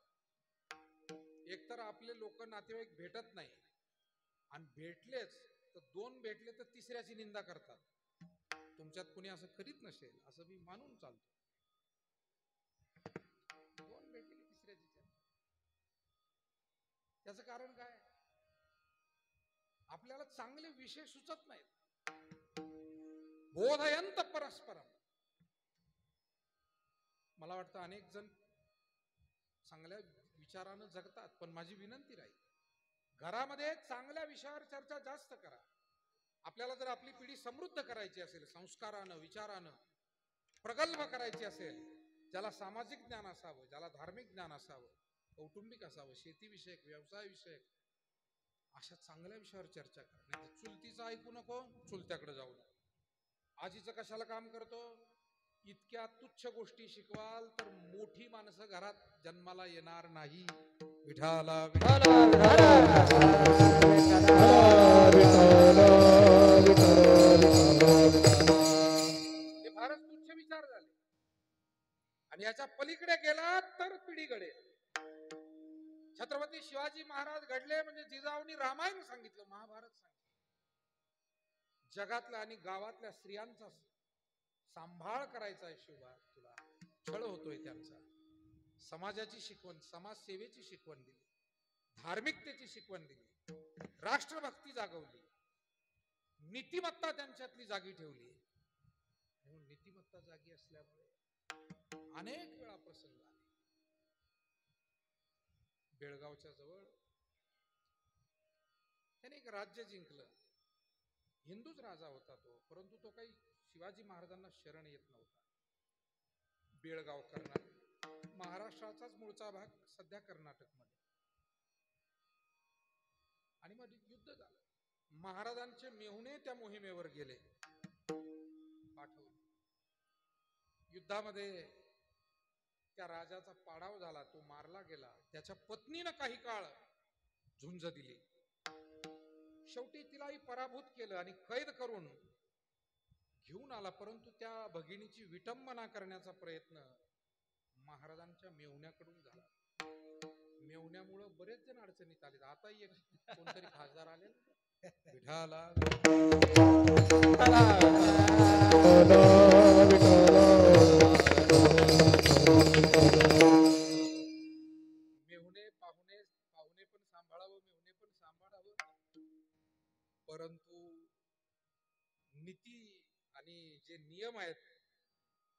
एकतर आपले लोक नातेवाईक भेटत नाही, आणि भेटलेच तर 2 भेटले तर तिसऱ्याची निंदा करतात. तुमच्यात कोणी असं करीत नसेल असं मी मानून चालतो. 2 भेटले की तिसऱ्याची चर्चा. त्याचं कारण काय? आपल्याला चांगले विषय सुचत नाहीत. बोधयंत परस्परम. मला वाटतं अनेक जण चांगल्या विचारानं जगतात, पण माझी विनंती राहील, घरामध्ये चांगल्या विषयावर चर्चा जास्त करा. आपल्याला जर आपली पिढी समृद्ध करायची असेल, संस्कारानं, विचारानं प्रगल्भ करायची असेल, ज्याला सामाजिक ज्ञान असावं, ज्याला धार्मिक ज्ञान असावं, कौटुंबिक असावं, शेतीविषयक, व्यवसायाविषयक, अशा चांगल्या विषयावर चर्चा करा. नाही तर चुलतीचं ऐकू नको, चुलत्याकडे जाऊ नको. आजीचं कशाला काम करतो, इतक्या तुच्छ गोष्टी शिकवाल तर मोठी माणसं घरात जन्माला येणार नाही. विठाला हे फारच तुच्छ विचार झाले, आणि याच्या पलीकडे गेला तर पिढी घडेल. छत्रपती शिवाजी महाराज घडले म्हणजे जिजाऊंनी रामायण सांगितलं, महाभारत सांगितलं. जगातल्या आणि गावातल्या स्त्रियांचा सांभाळ करायचा आहे शिवबा तुला, छळ होतोय त्यांचा. समाजाची शिकवण, समाजसेवेची शिकवण दिली, धार्मिकतेची शिकवण दिली, राष्ट्रभक्ती जागवली, नीतिमत्ता त्यांच्यातली जागी ठेवली. म्हणून नीतिमत्ता जागी असल्यामुळे अनेक वेळा प्रसंग आले. बेळगावच्या जवळ त्याने एक राज्य जिंकलं. हिंदूच राजा होता तो, परंतु तो काही शिवाजी महाराजांना शरण येत नव्हता. बेळगाव कर्नाटक, महाराष्ट्राचाच मूळचा भाग, सध्या कर्नाटकमध्ये. आणि मग युद्ध झालं. महाराजांचे मेहुणे त्या मोहिमेवर गेले, पाठवले. युद्धामध्ये त्या राजाचा पाडाव झाला, तो मारला गेला. त्याच्या पत्नीनं काही काळ झुंज दिली. शेवटी तिलाही पराभूत केलं आणि कैद करून घेऊन आला. परंतु त्या भगिनीची विटंबना करण्याचा प्रयत्न महाराजांच्या मेहुण्याकडून झाला. मेहुण्यामुळं बरेच जण अडचणीत आले. आता एक कोणतरी खासदार आले, विठाला मेहुणे पाहुणे पाहुणे पण सांभाळावं, मेहुणे पण सांभाळावं. परंतु नीती आणि जे नियम आहेत,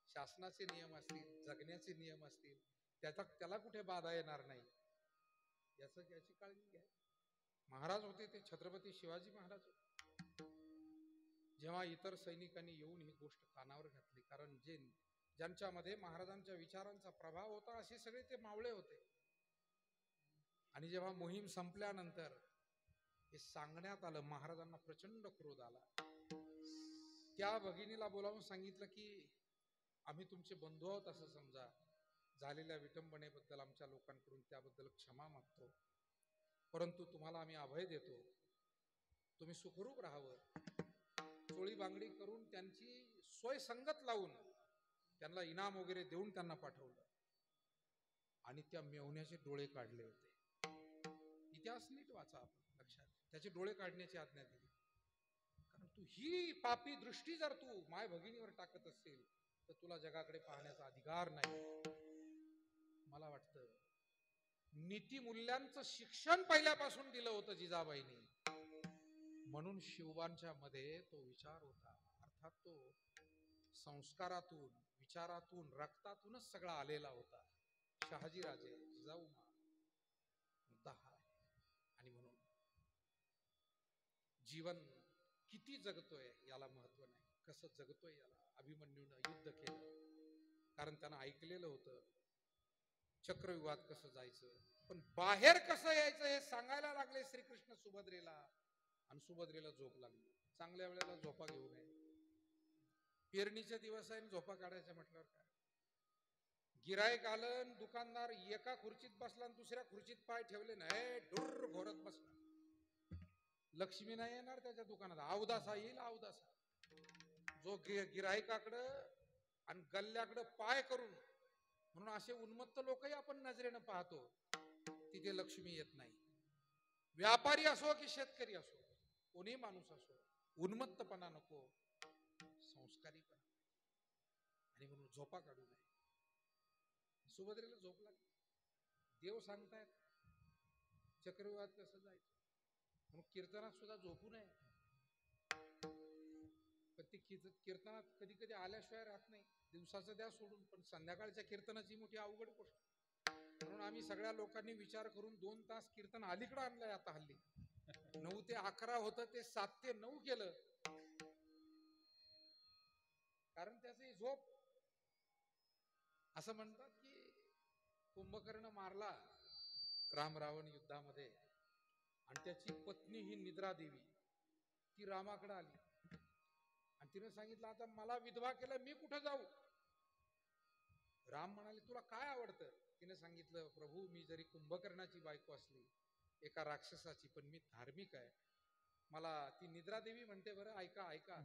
शासनाचे नियम असतील, जगण्याचे नियम असतील, त्याला कुठे बाधा येणार नाही याची काळजी घ्या. महाराज होते ते छत्रपती शिवाजी महाराज होते. जेव्हा इतर सैनिकांनी येऊन ही गोष्ट कानावर घातली, कारण ज्यांच्यामध्ये महाराजांच्या विचारांचा प्रभाव होता असे सगळे ते मावळे होते. आणि जेव्हा मोहीम संपल्यानंतर हे सांगण्यात आलं, महाराजांना प्रचंड क्रोध आला. त्या भगिनीला बोलावून सांगितलं की आम्ही तुमचे बंधू आहोत असं समजा. झालेल्या विटंबनेबद्दल आमच्या लोकांकडून त्याबद्दल क्षमा मागतो, परंतु तुम्हाला आम्ही अभय देतो, तुम्ही सुखरूप राहावं. चोळी बांगडी करून त्यांची सोय संगत लावून त्यांना इनाम वगैरे देऊन त्यांना पाठवलं. आणि त्या मेहुण्याचे डोळे काढले होते. इतिहास नीट वाचा, आपण लक्षात. त्याचे डोळे काढण्याची आज्ञा दिली. कारण तू ही पापी दृष्टी जर तू माय भगिनीवर टाकत असेल तर तुला जगाकडे पाहण्याचा अधिकार नाही. मला वाटतं नीतिमूल्यांचं शिक्षण पहिल्यापासून दिलं होतं जिजाबाईंनी, म्हणून शिवबांच्या मध्ये तो विचार होता. अर्थात तो संस्कारातून, विचारातून, रक्तातूनच सगळा आलेला होता. शहाजीराजे, जिजाऊमा, मुद्दा हा आहे. आणि म्हणून जीवन किती जगतोय याला महत्व नाही, कसं जगतोय याला. अभिमन्यूनं युद्ध केलं कारण त्यानं ऐकलेलं होतं चक्रव्यूहात कसं जायचं, पण बाहेर कसं यायचं हे सांगायला लागले श्रीकृष्ण सुभद्रेला. आणि सुभद्रेला झोप लागली. चांगल्या वेळेला झोपा घेऊ नये. पेरणीचे दिवस आहे, झोपा काढायच्या म्हटल्यावर काय. गिरायक आलं, दुकानदार एका खुर्चीत बसला आणि दुसऱ्या खुर्चीत पाय ठेवले नाही, डुर्र घोरत बसला. लक्ष्मी नाही येणार त्याच्या दुकानात, अवदासा येईल, अवदासा. जो गिरायकाकडं आणि गल्ल्याकडं पाय करून, म्हणून असे उन्मत्त लोकही आपण नजरेनं पाहतो, तिथे लक्ष्मी येत नाही. व्यापारी असो की शेतकरी असो, कोणी माणूस असो, उन्मत्तपणा नको, संस्कारीपणा. आणि म्हणून झोपा काढू नये. सुभद्रेला झोप लागली. देव सांगतायत चक्रव्यूहात कसं जायचं, म्हणून कीर्तनात सुद्धा झोपू नये. पण ती कीर्तनात कधी कधी आल्याशिवाय राहत नाही. दिवसाचं द्या सोडून, पण संध्याकाळच्या कीर्तनाची मोठी अवघड गोष्ट. म्हणून आम्ही सगळ्या लोकांनी विचार करून 2 तास कीर्तन अलीकडे आणलंय. आता हल्ली 9 ते 11 होतं, ते 7 ते 9 केलं. कारण त्याची झोप. असं म्हणतात की कुंभकर्ण मारला राम रावण युद्धामध्ये, आणि त्याची पत्नी ही निद्रा देवी, ती रामाकडे आली आणि तिने सांगितलं आता मला विधवा केलं, मी कुठं जाऊ. राम म्हणाले तुला काय आवडतं. तिने सांगितलं प्रभू मी जरी कुंभकर्णाची बायको असली, एका राक्षसाची, पण मी धार्मिक आहे. मला ती निद्रा देवी म्हणते, बरं ऐका ऐका,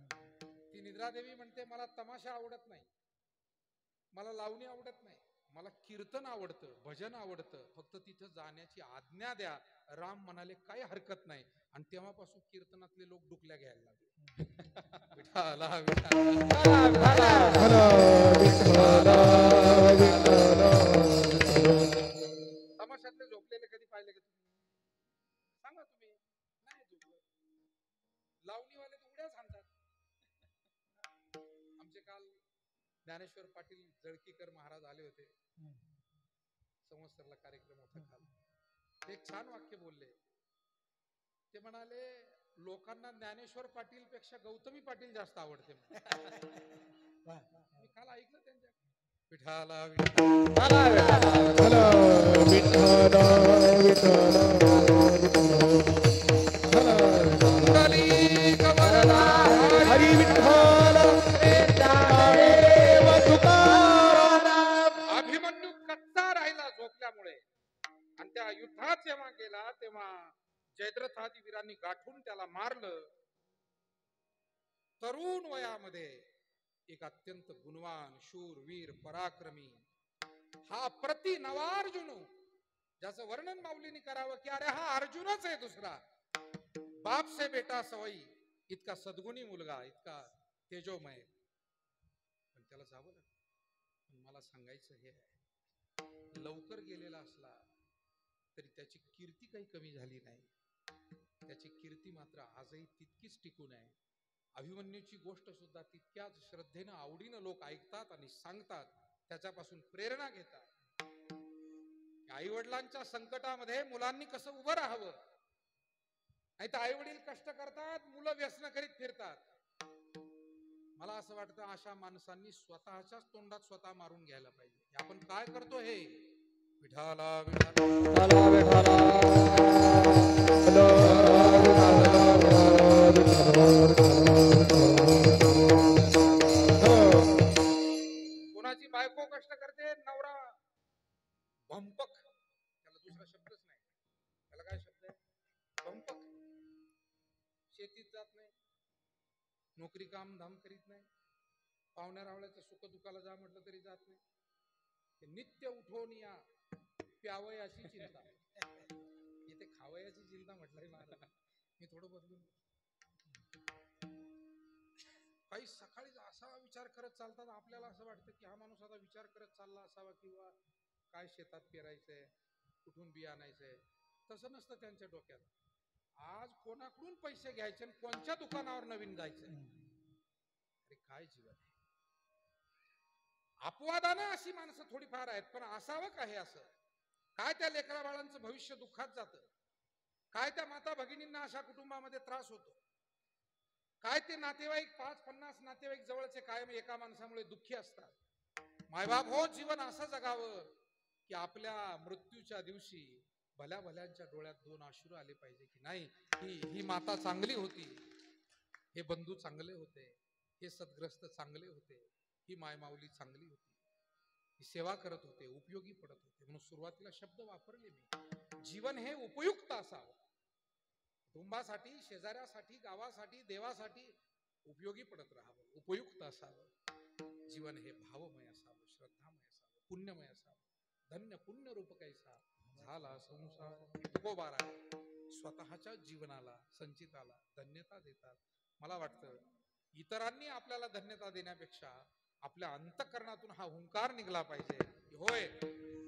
ती निद्रा देवी म्हणते मला तमाशा आवडत नाही, मला लावणी आवडत नाही, मला कीर्तन आवडतं, भजन आवडतं, फक्त तिथं जाण्याची आज्ञा द्या. राम म्हणाले काही हरकत नाही. आणि तेव्हापासून कीर्तनातले लोक डुकल्या घ्यायला लागले. तमाशातले झोपलेले कधी पाहिले का तुम्ही? सांगा तुम्ही. नाही झोपलं. लावणीवाले तर उड्याच हाणतात. आमचे काल ज्ञानेश्वर पाटील जळकीकर महाराज आले होते. संवत्सरला कार्यक्रम होता काल. ते एक छान वाक्य बोलले. ते म्हणाले लोकांना ज्ञानेश्वर पाटील पेक्षा गौतमी पाटील जास्त आवडते म्हणे. मी काल ऐकलं त्यांच्या विठाला हरी विठ्ठल देव तुकाराम. अभिमन्यू कच्चा राहिला झोपल्यामुळे आणि त्या युद्धात जेव्हा गेला तेव्हा जयद्रथादी वीरांनी गाठून त्याला मारलं. तरुण वयामध्ये एक अत्यंत गुणवान शूर वीर पराक्रमी हा प्रति नवार्जुन ज्याचं वर्णन माऊलीने करावं की अरे हा अर्जुनच आहे दुसरा. बाप से बेटा सवई इतका सद्गुणी मुलगा इतका तेजोमय. पण त्याला जावं लागलं. पण मला सांगायचं हे आहे लवकर गेलेला असला तरी त्याची कीर्ती काही कमी झाली नाही. त्याची कीर्ती मात्र आजही तितकीच टिकून आहे. अभिमन्यूची गोष्ट सुद्धा तितक्याच श्रद्धेनं आवडीनं लोक ऐकतात आणि सांगतात, त्याच्यापासून प्रेरणा घेतात. आई वडिलांच्या संकटामध्ये मुलांनी कसं उभं राहावं. नाही तर आई वडील कष्ट करतात, मुलं व्यसन करीत फिरतात. मला असं वाटतं अशा माणसांनी स्वतःच्याच तोंडात स्वतः मारून घ्यायला पाहिजे. आपण काय करतो हे विठाला कोणाची बायको कष्ट करते, नवरा भंपक, त्याला दुसरा शब्दच नाही. त्याला काय शब्द आहे? भंपक. शेतीत जात नाही, नोकरी काम धाम करीत नाही, पाहुण्या रावळ्याचं सुख दुखाला जा म्हटलं तरी जात नाही. नित्य उठवून या प्यावयाची चिंता. इथे खावयाची चिंता म्हटलंय महाराज. मी थोडं बदलून काही सकाळी असा विचार करत चालतात, आपल्याला असं वाटतं की हा माणूस आता विचार करत चालला असावा किंवा काय शेतात पेरायचंय, कुठून बी आणायचंय. तसं नसतं त्यांच्या डोक्यात. आज कोणाकडून पैसे घ्यायचे आणि कोणत्या दुकानावर नवीन जायचंय. अरे काय जीवन आहे. अपवादानं अशी माणसं थोडीफार आहेत, पण असावं का हे असं? काय त्या लेकरा बाळांचं भविष्य दुःखात जातं, काय त्या माता भगिनींना अशा कुटुंबामध्ये त्रास होतो, काय ते नातेवाईक 5-50 नातेवाईक जवळचे कायम एका माणसामुळे दुःखी असतात. मायबाप हो, जीवन असं जगावं की आपल्या मृत्यूच्या दिवशी भल्या भल्यांच्या डोळ्यात 2 अश्रू आले पाहिजे की नाही, ही माता चांगली होती, हे बंधू चांगले होते, हे सद्ग्रस्त चांगले होते, ही मायमाऊली चांगली होती, ही सेवा करत होते, उपयोगी पडत होते. म्हणून सुरुवातीला शब्द वापरले मी. जीवन हे उपयुक्त असावं. कुटुंबासाठी, शेजाऱ्यासाठी, गावासाठी, देवासाठी उपयोगी पडत राहावं, उपयुक्त असावं. जीवन हे भावमय असावं, श्रद्धामय असावं, पुण्यमय असावं. धन्य पुण्य रूप कैसा झाला संसार. तुकोबारा स्वतःच्या जीवनाला, संचिताला धन्यता देतात. मला वाटतं इतरांनी आपल्याला धन्यता देण्यापेक्षा आपल्या अंतःकरणातून हा हुंकार निघला पाहिजे की होय,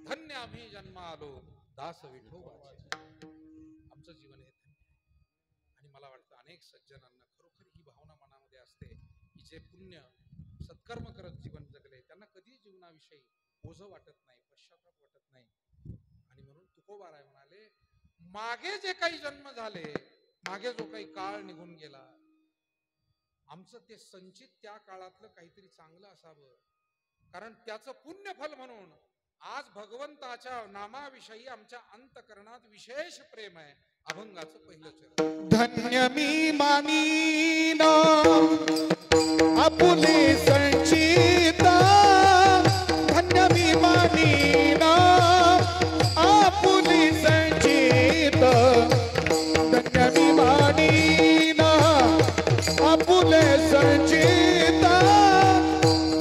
धन्य आम्ही जन्मा आलो दास विठोबाचे. आमचं जीवन हे धन्य आहे. आणि मला वाटतं अनेक सज्जनांना खरोखर ही भावना मनामध्ये असते की जे पुण्य सत्कर्म करत जीवन जगले त्यांना कधी जीवनाविषयी ओझं वाटत नाही, पश्चाताप वाटत नाही. आणि म्हणून तुकोबाराय म्हणाले, मागे जे काही जन्म झाले, मागे जो काही काळ निघून गेला, आमचं ते संचित त्या काळातलं काहीतरी चांगलं असावं. कारण त्याचं पुण्यफल म्हणून आज भगवंताच्या नामाविषयी आमच्या अंतःकरणात विशेष प्रेम आहे. अभंगाचं पहिलं चरण. धन्य मी मानीन आपुले संचिता, धन्य मी मानीन आपुले संचित, धन्य मी मानीन आपुले संचिता,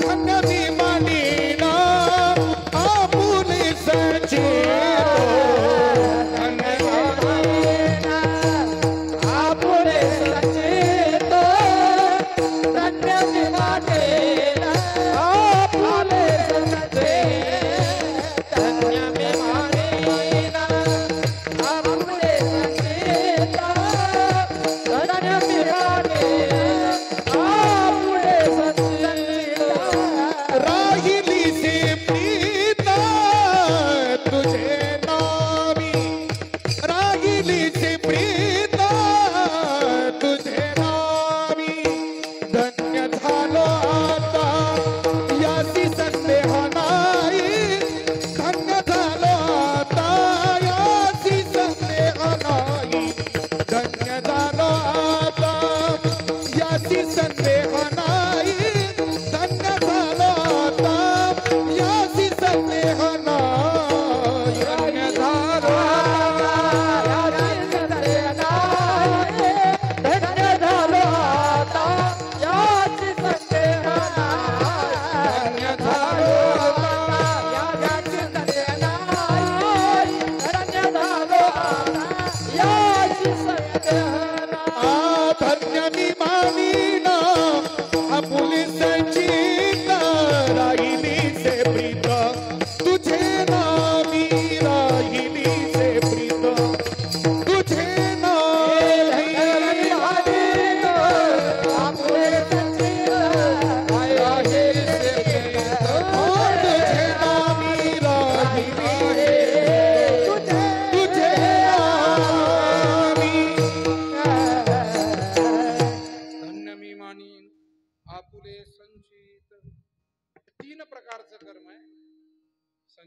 धन्य मी मानीन आपुले संचित,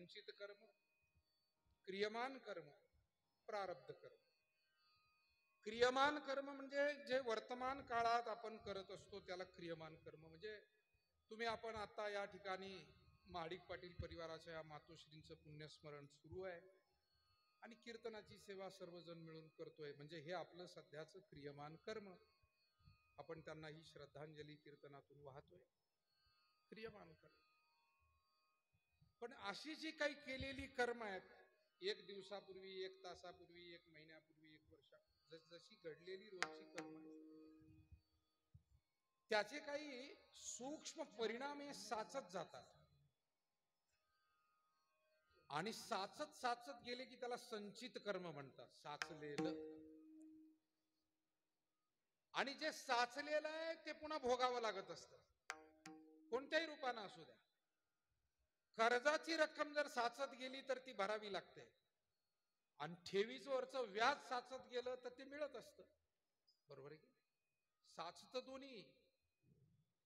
संचित कर्म, क्रियमान कर्म, प्रारब्ध कर्म. क्रियमान कर्म म्हणजे जे वर्तमान काळात आपण करत असतो त्याला क्रियमान कर्म. म्हणजे आपण आता या ठिकाणी महाडिक पाटील परिवाराच्या या मातोश्रींचं पुण्यस्मरण सुरू आहे आणि कीर्तनाची सेवा सर्वजण मिळून करतोय. म्हणजे हे आपलं सध्याचं क्रियमान कर्म. आपण त्यांना ही श्रद्धांजली कीर्तनातून वाहतोय. क्रियमान कर्म. पण अशी जी काही केलेली कर्म आहेत, एक दिवसापूर्वी, एक तासापूर्वी, एक महिन्यापूर्वी, एक वर्षा, जशी घडलेली रोजची कर्म आहेत, त्याचे काही सूक्ष्म परिणाम हे साचत जातात आणि साचत साचत गेले की त्याला संचित कर्म म्हणतात. साचलेलं. आणि जे साचलेलं आहे ते पुन्हा भोगावं लागत असतं, कोणत्याही रूपानं असू द्या. कर्जाची रक्कम जर साचत गेली तर ती भरावी लागते आणि ठेवीवरचं व्याज साचत गेलं तर ते मिळत असतं. बरोबर आहे की? साचत दोन्ही,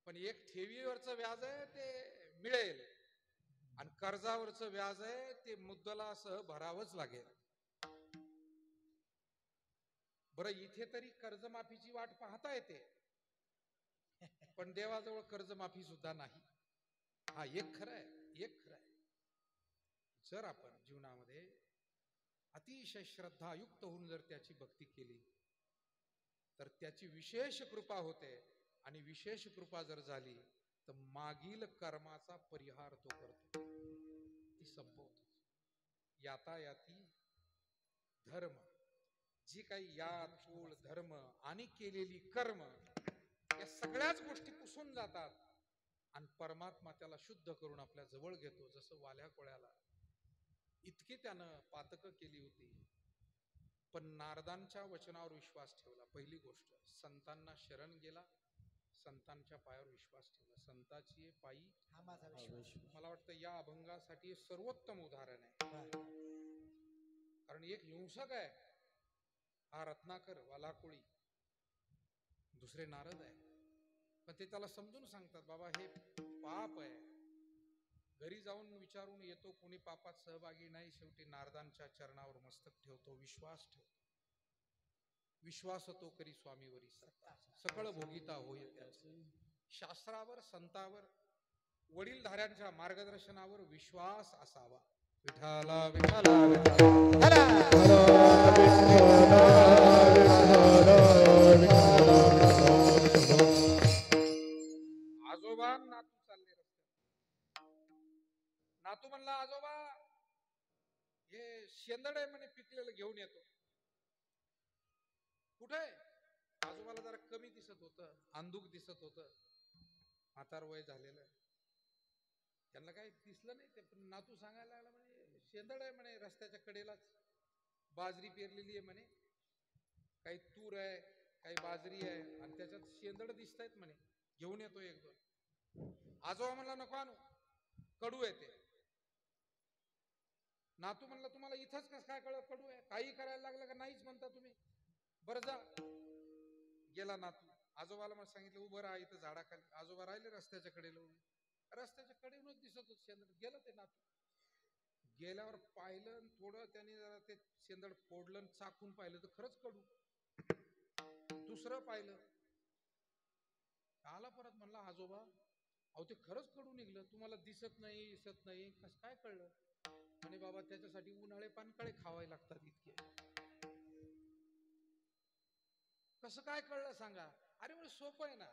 पण एक ठेवीवरचं व्याज आहे ते मिळेल आणि कर्जावरचं व्याज आहे ते मुद्दलासह भरावंच लागेल. बरं, इथे तरी कर्जमाफीची वाट पाहता येते, पण देवाजवळ कर्जमाफी सुद्धा नाही. हा एक खरं आहे, एक खरं आहे. जर आपण जीवनामध्ये अतिशय श्रद्धायुक्त होऊन जर त्याची भक्ती केली तर त्याची विशेष कृपा होते आणि विशेष कृपा जर झाली तर मागील कर्माचा परिहार तो करतो, ती संपवतो. यातायाती धर्म, जी काही यात तोड धर्म आणि केलेली कर्म, या सगळ्याच गोष्टी पुसून जातात आणि परमात्मा त्याला शुद्ध करून आपल्या जवळ घेतो. जसं वाल्या कोळ्याला इतकी त्यानं पातकं केली होती, पण नारदांच्या वचनावर विश्वास ठेवला. पहिली गोष्ट, संतांना शरण गेला, संतांच्या पायावर विश्वास ठेवला. संताची पायी हा माझा विश्वास. मला वाटतं या अभंगासाठी सर्वोत्तम उदाहरण आहे. कारण एक हिंसक आहे हा रत्नाकर वालाकोळी, दुसरे नारद आहे, पण ते त्याला समजून सांगतात, बाबा हे पाप आहे. घरी जाऊन विचारून येतो, कोणी पापात सहभागी नाही. शेवटी नारदांच्या चरणावर मस्तक ठेवतो, विश्वास ठेवतो. विश्वास तो करी स्वामीवरी सकळ भोगिता होय त्याचे. शास्त्रावर, संतावर, वडीलधाऱ्यांच्या मार्गदर्शनावर विश्वास असावा. विठाला विठाला विठाला. आजोबा नातू चालले रस्त्यात. नातू म्हणला, आजोबा हे शेंदड आहे म्हणे, पिकलेलं घेऊन येतो. कुठे? आजोबाला जरा कमी दिसत होतं, अंधुक दिसत होतं, म्हातार वय झालेलं. त्यांना काही दिसलं नाही. ते पण नातू सांगायला लागला, म्हणे शेंदड आहे म्हणे रस्त्याच्या कडेलाच, बाजरी पेरलेली आहे म्हणे, काही तूर आहे, काही बाजरी आहे आणि त्याच्यात शेंदड दिसत आहेत म्हणे, घेऊन येतो एक दोन. आजोबा म्हणला, नको आणू, कडू आहे ते. नातू म्हणला, तुम्हाला इथंच कसं काय कळलं कडू आहे? काही करायला लागलं का नाहीच म्हणता तुम्ही? बरं जा. गेला नातू. आजोबाला मला सांगितलं, उभं राहा इथं झाडाखाली. आजोबा राहिले रस्त्याच्या कडेला उभे. रस्त्याच्या कडेनच दिसत होत शेंदड. गेलं ते नातू. गेल्यावर पाहिलं, थोडं त्याने जरा ते शेंदड फोडलं, चाकून पाहिलं तर खरंच कडू. दुसरं पाहिलं, आला परत, म्हणला, आजोबा अहो ते खरंच कडू निघलं, तुम्हाला दिसत नाही कसं काय कळलं? आणि बाबा त्याच्यासाठी उन्हाळे पानकळे खावावे लागतात इतके. कसं काय कळलं सांगा? अरे म्हणजे सोपं आहे ना,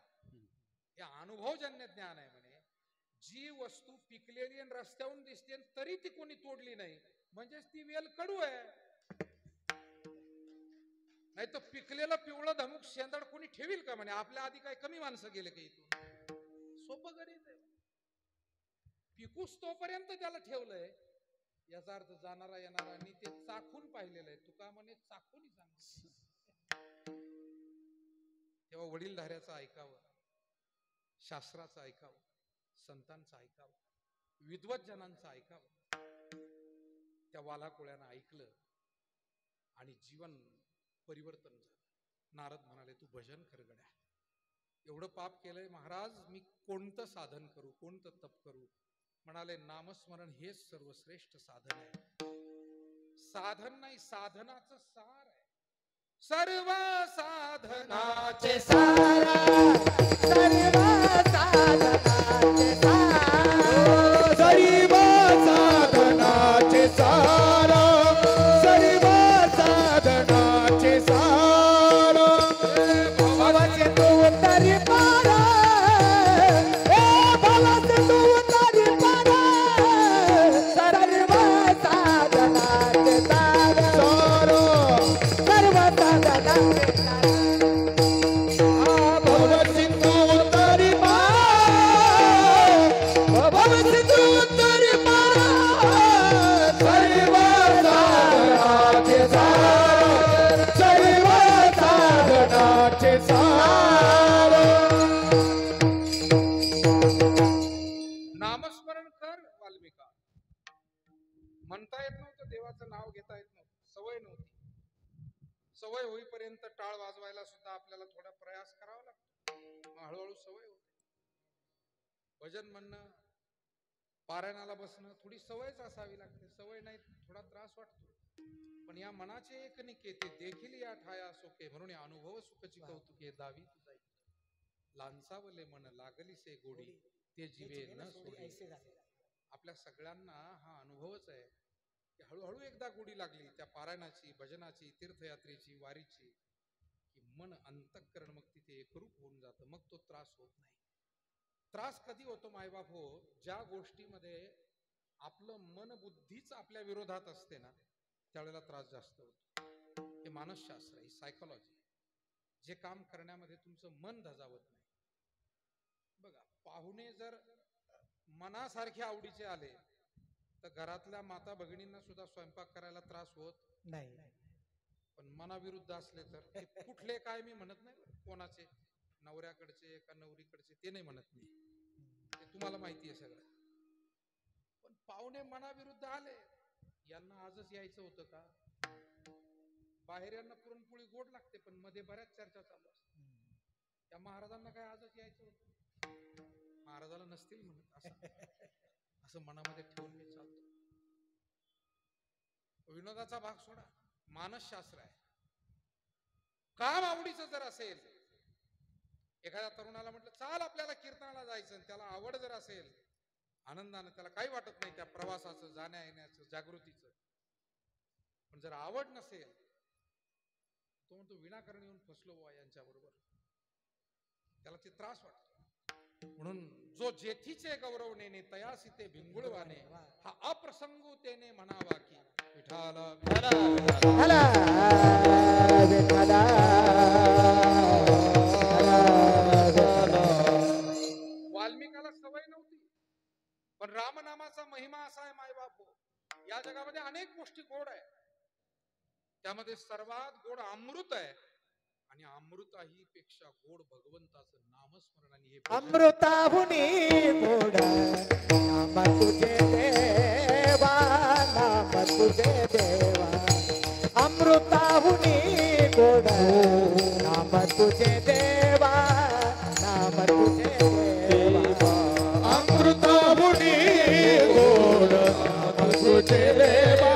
हे अनुभवजन्य ज्ञान आहे म्हणे. जी वस्तू पिकलेली आणि रस्त्यावरून दिसते तरी ती कोणी तोडली नाही, म्हणजेच ती वेल कडू आहे. नाही तर पिकलेलं पिवळं धमुक शेंदड कोणी ठेवील का म्हणे? आपल्या आधी काय कमी माणसं गेले का इथून? सोपं गणित आहे. पिकूस तोपर्यंत त्याला ठेवलंय, याचा अर्थ जाणारा येणारांनी ते चाखून पाहिलेलं आहे. तुका म्हणे चाखून सांग. तेव्हा वडीलधाऱ्याचं ऐकावं, शास्त्राचं ऐकावं, संतांचं ऐकावं, विद्वज्जनांचं ऐकावं. त्या वालाकोळ्यानं ऐकलं आणि जीवन परिवर्तन झालं. नारद म्हणाले, तू भजन कर गड्या, एवढं पाप केलंय महाराज, मी कोणतं साधन करू, कोणतं तप करू? म्हणाले नामस्मरण हेच सर्वश्रेष्ठ साधन आहे. साधन नाही, साधनाचं सार आहे. सर्व साधनाचे सारा सर्व साधनाचे सार सर्व साधनाचे सार सर्व साधनाचे सार भवाचे तू तरी पारा भवाचे तू तरी पारा सर्व साधनाचे सार सर्व साधनाचे सार भवसिंधू तरी भवसिंधू तरी पारा सर्व साधनाचे सार सर्व साधनाचे सार नामस्मरण कर वाल्मिका. म्हणता येत नव्हतं, देवाचं नाव घेता येत नव्हतं, सवय नव्हती. सवय होईपर्यंत टाळ वाजवायला सुद्धा आपल्याला थोडा प्रयास करावा लागतो. मग हळूहळू सवय होते. भजन म्हणणं, पारायणाला बसणं थोडी सवयच असावी लागते. सवय नाही, थोडा त्रास वाटतो. पण या मनाचे एक निकेते देखील या ठाया सुखे, म्हणून या अनुभव सुखची कौतुके दावी तुझा. लांचावले मन लागली से गोडी, ते जीवे न सोडी. आपल्या सगळ्यांना हा अनुभवच आहे की हळूहळू एकदा गोडी लागली त्या पारायणाची, भजनाची, तीर्थयात्रेची, वारीची, की मन अंतःकरण मग तिथे एकरूप होऊन जातं. मग तो त्रास होत नाही. त्रास कधी होतो मायबाप हो, ज्या गोष्टीमध्ये आपलं मन बुद्धीच आपल्या विरोधात असते ना, त्यावेळेला त्रास जास्त होतो. हे मानसशास्त्र आहे, सायकोलॉजी. जे काम करण्यामध्ये तुमचं मन धजावत नाही. बघा, पाहुणे जर मनासारखे आवडीचे आले तर घरातल्या माता भगिनींना सुद्धा स्वयंपाक करायला त्रास होत नाही. पण मनाविरुद्ध असले तर ते कुठले काय मी म्हणत नाही, कोणाचे, नवऱ्याकडचे का नवरीकडचे ते नाही म्हणत मी, ते तुम्हाला माहिती आहे सगळं. पण पाहुणे मनाविरुद्ध आले, यांना आजच यायचं होतं का? बाहेर यांना पुरणपोळी गोड लागते, पण मध्ये बऱ्याच चर्चा चालू असतात. त्या महाराजांना काय आजच यायचं होतं? महाराजाला नसतील म्हणत, असं मनामध्ये ठेवून मी चालतो. विनोदाचा भाग सोडा, मानसशास्त्र आहे. काम आवडीचं जर असेल, एखाद्या तरुणाला म्हटलं चाल आपल्याला कीर्तनाला जायचं, त्याला आवड जर असेल, आनंदानं, त्याला काही वाटत नाही त्या प्रवासाचं, जाण्या येण्याचं, जागृतीचं. पण जर आवड नसेल, तो म्हणतो विनाकारण येऊन फसलो बुवा यांच्याबरोबर, त्याला ते त्रास वाटतो. म्हणून जो जेथीचे गौरव नेने तयासी ते भिंगुळवाने, हा अप्रसंगू तेने म्हणावा की विठाला हला विठ्ठला वाल्मिकाला सवय नव्हती, पण रामनामाचा महिमा असा आहे मायबाप, या जगामध्ये अनेक गोष्टी गोड आहे, त्यामध्ये सर्वात गोड अमृत आहे. आणि अमृताही पेक्षा गोड भगवंताचं नामस्मरण. आणि हे अमृताहुनी गोड नाम तुझे देवा, नाम तुझे देवा. अमृताहुनी गोड नाम तुझे देवा, नाम तुझे देवा. अमृताहुनी गोड नाम तुझे देवा,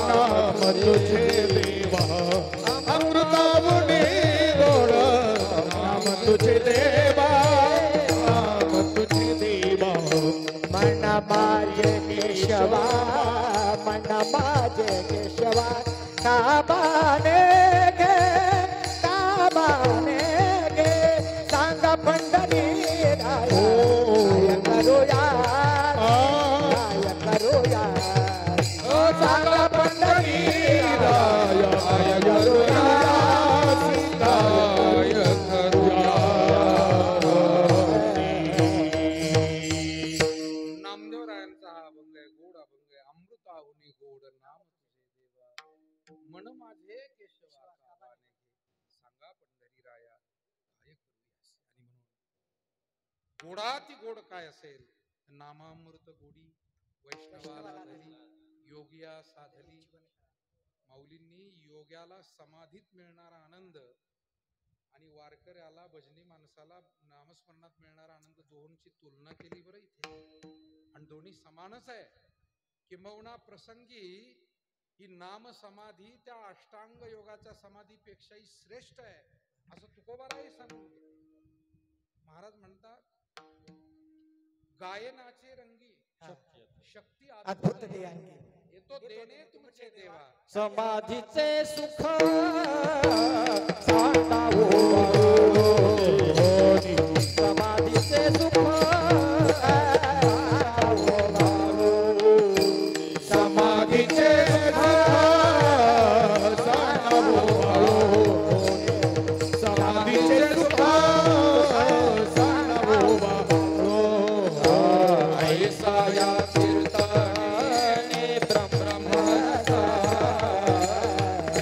नाम तुझे देवा. अमृताहुनी गोड नाम तुझे देवा, नाम तुझे देवा. मन माझे केशवा, मन माझे केशवा, काबाने गे, काबाने गे. सांग पंढरी राया, काय करूया, काय करूया. सांग पंढरी राया, काय करूया, काय करूया. नामदेवरायांचा हा अभंग आहे, गोड अभंग आहे. अमृताहुनी गोड नाम तुझे देवा, मन माझे केशवा, काबाने घे. सांगा पंढरी राया काय करूयास. आणि म्हणून गोडाती गोड काय असेल, नामामृत गोडी वैष्णवाला धरी, योगिया साधली. माऊलींनी योग्याला समाधीत मिळणारा आनंद आणि वारकऱ्याला, भजनी माणसाला नामस्मरणात मिळणारा आनंद, दोहोंची तुलना केली बरं इथे. आणि दोन्ही समानच आहे. किंबहुना प्रसंगी ही नाम समाधी त्या अष्टांग योगाच्या समाधीपेक्षाही श्रेष्ठ आहे असं तुकोबाराही सांगून महाराज म्हणतात, गायनाचे रंगी शक्ती अद्भुत ते आणखी येतो देणे तुमचे देवा. समाधीचे सुख सांगावो समाधीचे सुख समाधीचे समाधीचे सुख ऐसा या कीर्तने ब्रह्मरसा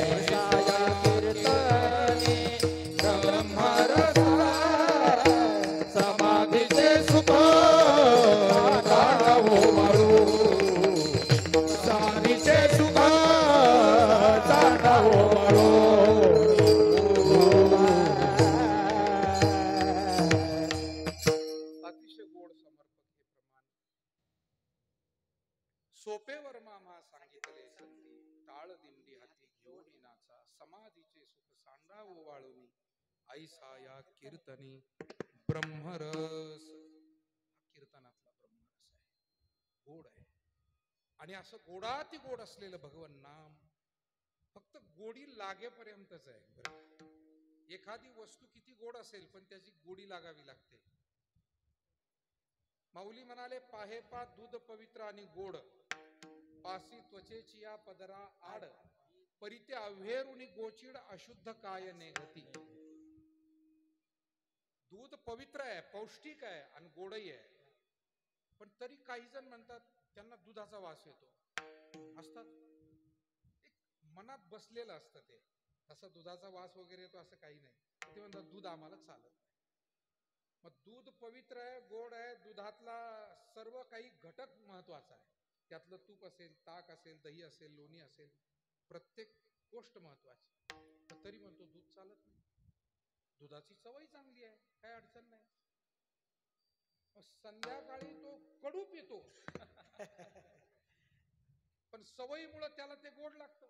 ऐसा या कीर्तने ब्रह्मरसा समाधीचे सुख जाणवो मारो समाधीचे सुख जाणवो मारो. अतिशय गोड समर्पक हे प्रमाण सोपेवर मामा सांगितले संती, टाळ दिंडी हाती घेऊन नाचा समाधीचे सुख सांडावो वाळूनी ऐसा या कीर्तनी ब्रह्मरस. हा कीर्तनातला ब्रह्मरस आहे, गोड आहे. आणि असं गोडाती गोड असलेलं भगवन नाम फक्त गोडी लागेपर्यंतच आहे. एखादी वस्तू किती गोड असेल पण त्याची गोडी लागावी लागते. माऊली म्हणाले, पाहे पा दूध पवित्र आणि गोड, पासी त्वचेची या पदरा आड, परिते अव्हेरुनी गोचिड अशुद्ध काय नेगती. दूध पवित्र आहे, पौष्टिक आहे आणि गोडही आहे, पण तरी काही जण म्हणतात त्यांना दुधाचा वास येतो. असतात एक मनात बसलेलं असतं ते, असं दुधाचा वास वगैरे येतो असं काही नाही. ते म्हणतात दूध आम्हाला चालत नाही. मग दूध पवित्र आहे, गोड आहे, दुधातला सर्व काही घटक महत्वाचा आहे. त्यातलं तूप असेल, ताक असेल, दही असेल, लोणी असेल, प्रत्येक गोष्ट महत्वाची. तरी म्हणतो दूध चालत नाही. दुधाची चवही चांगली आहे, काही अडचण नाही. संध्याकाळी तो कडू पितो पण सवयीमुळे त्याला ते गोड लागतं.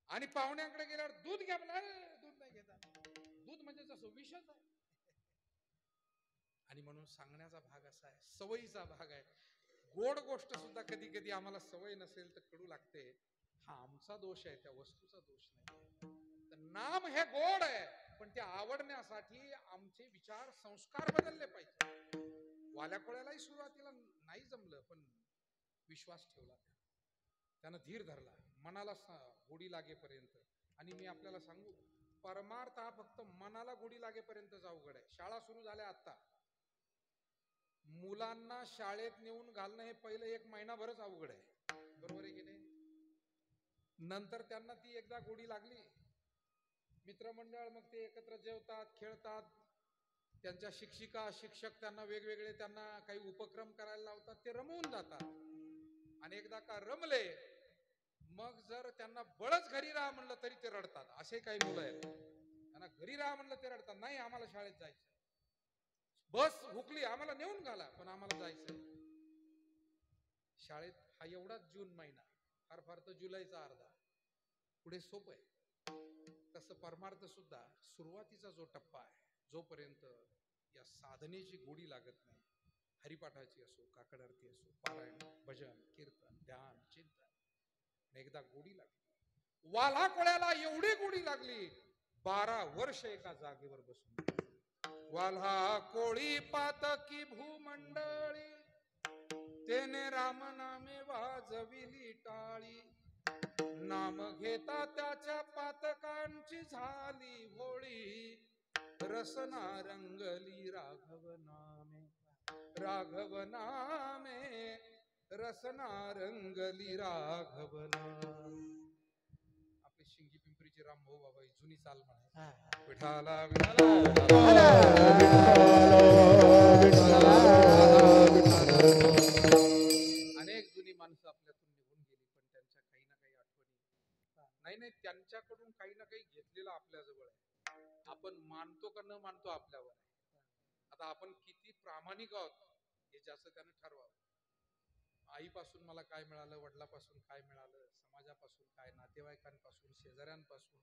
आणि पाहुण्याकडे गेल्यावर दूध घ्या, दूध नाही घेता. दूध म्हणजे जसं विषच आहे. आणि म्हणून सांगण्याचा भाग असा आहे, सवयीचा भाग आहे. गोड गोष्ट सुद्धा कधी कधी आम्हाला सवय नसेल तर कडू लागते. हा आमचा दोष आहे, त्या वस्तूचा दोष नाही. तर नाम हे गोड आहे, पण ते आवडण्यासाठी आमचे विचार संस्कार बदलले पाहिजे. वाल्या कोळ्यालाही सुरुवातीला नाही जमलं, पण विश्वास ठेवला, त्यानं धीर धरला, मनाला गोडी लागेपर्यंत. आणि मी आपल्याला सांगू, परमार्थ हा फक्त मनाला गोडी लागेपर्यंतच अवघड आहे. शाळा सुरू झाल्या आता, मुलांना शाळेत नेऊन घालणं हे पहिलं 1 महिनाभरच अवघड आहे, बरोबर आहे की नाही? नंतर त्यांना ती एकदा गोडी लागली, मित्रमंडळ, मग ते एकत्र जेवतात, खेळतात. त्यांच्या शिक्षिका शिक्षक त्यांना वेगवेगळे त्यांना काही उपक्रम करायला लावतात, ते रमवून जातात. आणि एकदा का रमले, मग जर त्यांना बळच घरी राहा म्हणलं तरी ते रडतात. असे काही मुलं आहेत, त्यांना घरी राहा म्हणलं ते रडतात. नाही, आम्हाला शाळेत जायचं, बस हुकली, आम्हाला नेऊन घाला, पण आम्हाला जायचंय शाळेत. हा एवढाच जून महिना, फार फार तर जुलैचा अर्धा, पुढे सोपं आहे. तसं परमार्थ सुद्धा सुरुवातीचा जो टप्पा आहे, जोपर्यंत या साधनेची गोडी लागत नाही, हरिपाठाची असो, काकड आरती असो, पारायण, भजन, कीर्तन, ध्यान, चिंतन, एकदा गोडी लागली. वाला कोळ्याला एवढी गोडी लागली, 12 वर्ष एका जागेवर बसून. वाल्हा कोळी पातकी भूमंडळी, तेने राम नामे वाजविली टाळी. नाम घेता त्याच्या पातकांची झाली होळी, रसना रंगली राघव नामे, राघव नामे, रसना रंगली राघव नामे. आपले शिंगी पिंपरीचे रामभाऊ बाबा ही जुनी चाल म्हणायची, विठाला अनेक जुनी माणसं आपल्यातून निघून गेली, पण त्यांच्या काही ना काही आठवणी नाही, त्यांच्याकडून काही ना काही घेतलेलं आपल्या जवळ आहे. आपण मानतो का न मानतो आपल्यावर आहे. आता आपण किती प्रामाणिक आहोत हे ज्याचं त्यानं ठरवावं. आईपासून मला काय मिळालं, वडिलापासून काय मिळालं, समाजापासून काय, नातेवाईकांपासून, शेजाऱ्यांपासून,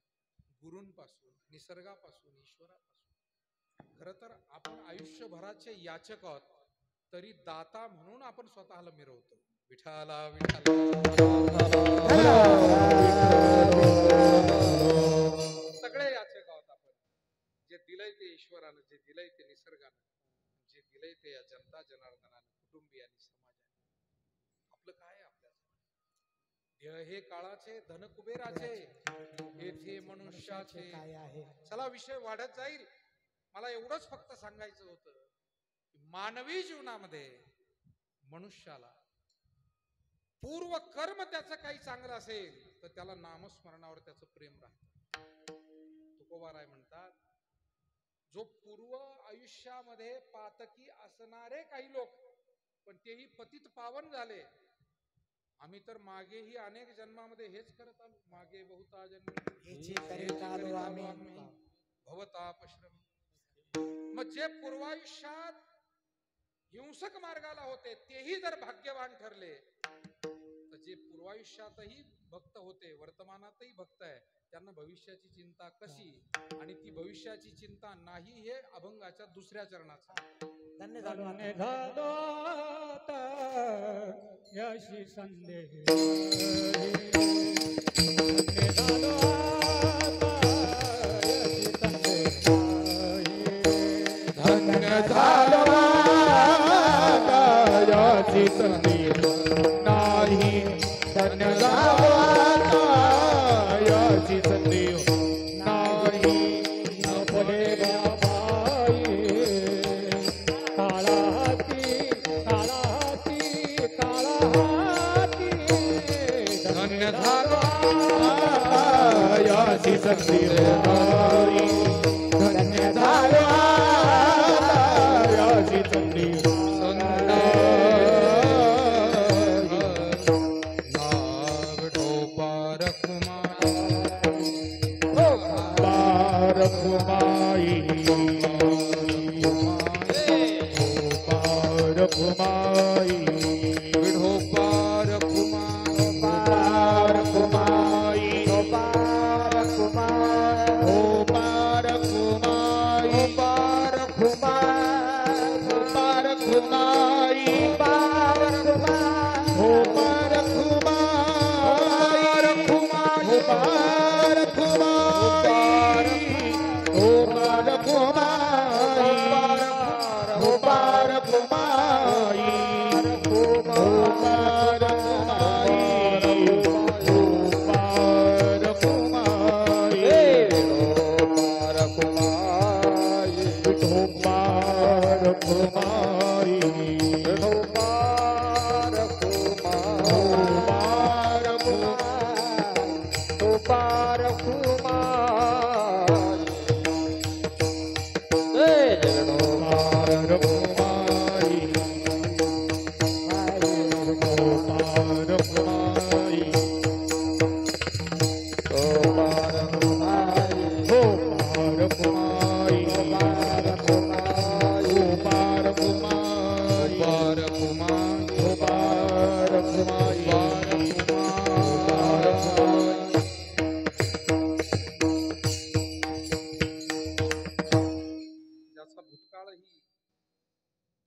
गुरूंपासून, निसर्गापासून, ईश्वरापासून. खर तर आपण आयुष्यभराचे याचक आहोत, तरी दाता म्हणून आपण स्वतःला मिरवतो. विठाला सगळे याचक आहोत आपण. जे दिलंय ते ईश्वरानं, जे दिलंय ते निसर्गानं, जे दिलंय ते या जनता जनार्दनानं, कुटुंबियांनी, समाजाने. आपलं काय आपल्या ध्येय हे काळाचे, धन कुबेराचे, येथे मनुष्याचे काय आहे. चला विषय वाढत जाईल. मला एवढंच फक्त सांगायचं होतं की मानवी जीवनामध्ये मनुष्याला पूर्व कर्म त्याचं काही चांगलं असेल तर त्याला नामस्मरणावर त्याचं प्रेम राहतं. तुकोबाराय म्हणतात, जो पूर्व आयुष्यामध्ये पातकी असणारे काही लोक, पण तेही पतित पावन झाले. आम्ही तर मागेही अनेक जन्मामध्ये हेच करत आलो. मागे बहुता जन्म भवतापश्रम. मग जे पूर्वायुष्यात हिंसक मार्गाला होते तेही जर भाग्यवान ठरले, तर जे पूर्वायुष्यातही भक्त होते, वर्तमानातही भक्त आहे, त्यांना भविष्याची चिंता कशी, आणि ती भविष्याची चिंता नाही, हे अभंगाच्या दुसऱ्या चरणाचा. धन्य झालो आता यशी संदेह, धन्य झालो धन्य झालो याची संदेह नाही, धन्य झालो याची संदेह नाही. न पडे बाबाई काळा हाती, काळा हाती, काळा हाती, धन्य झालो याची संदेह नाही, धन्य झालो याची संदेह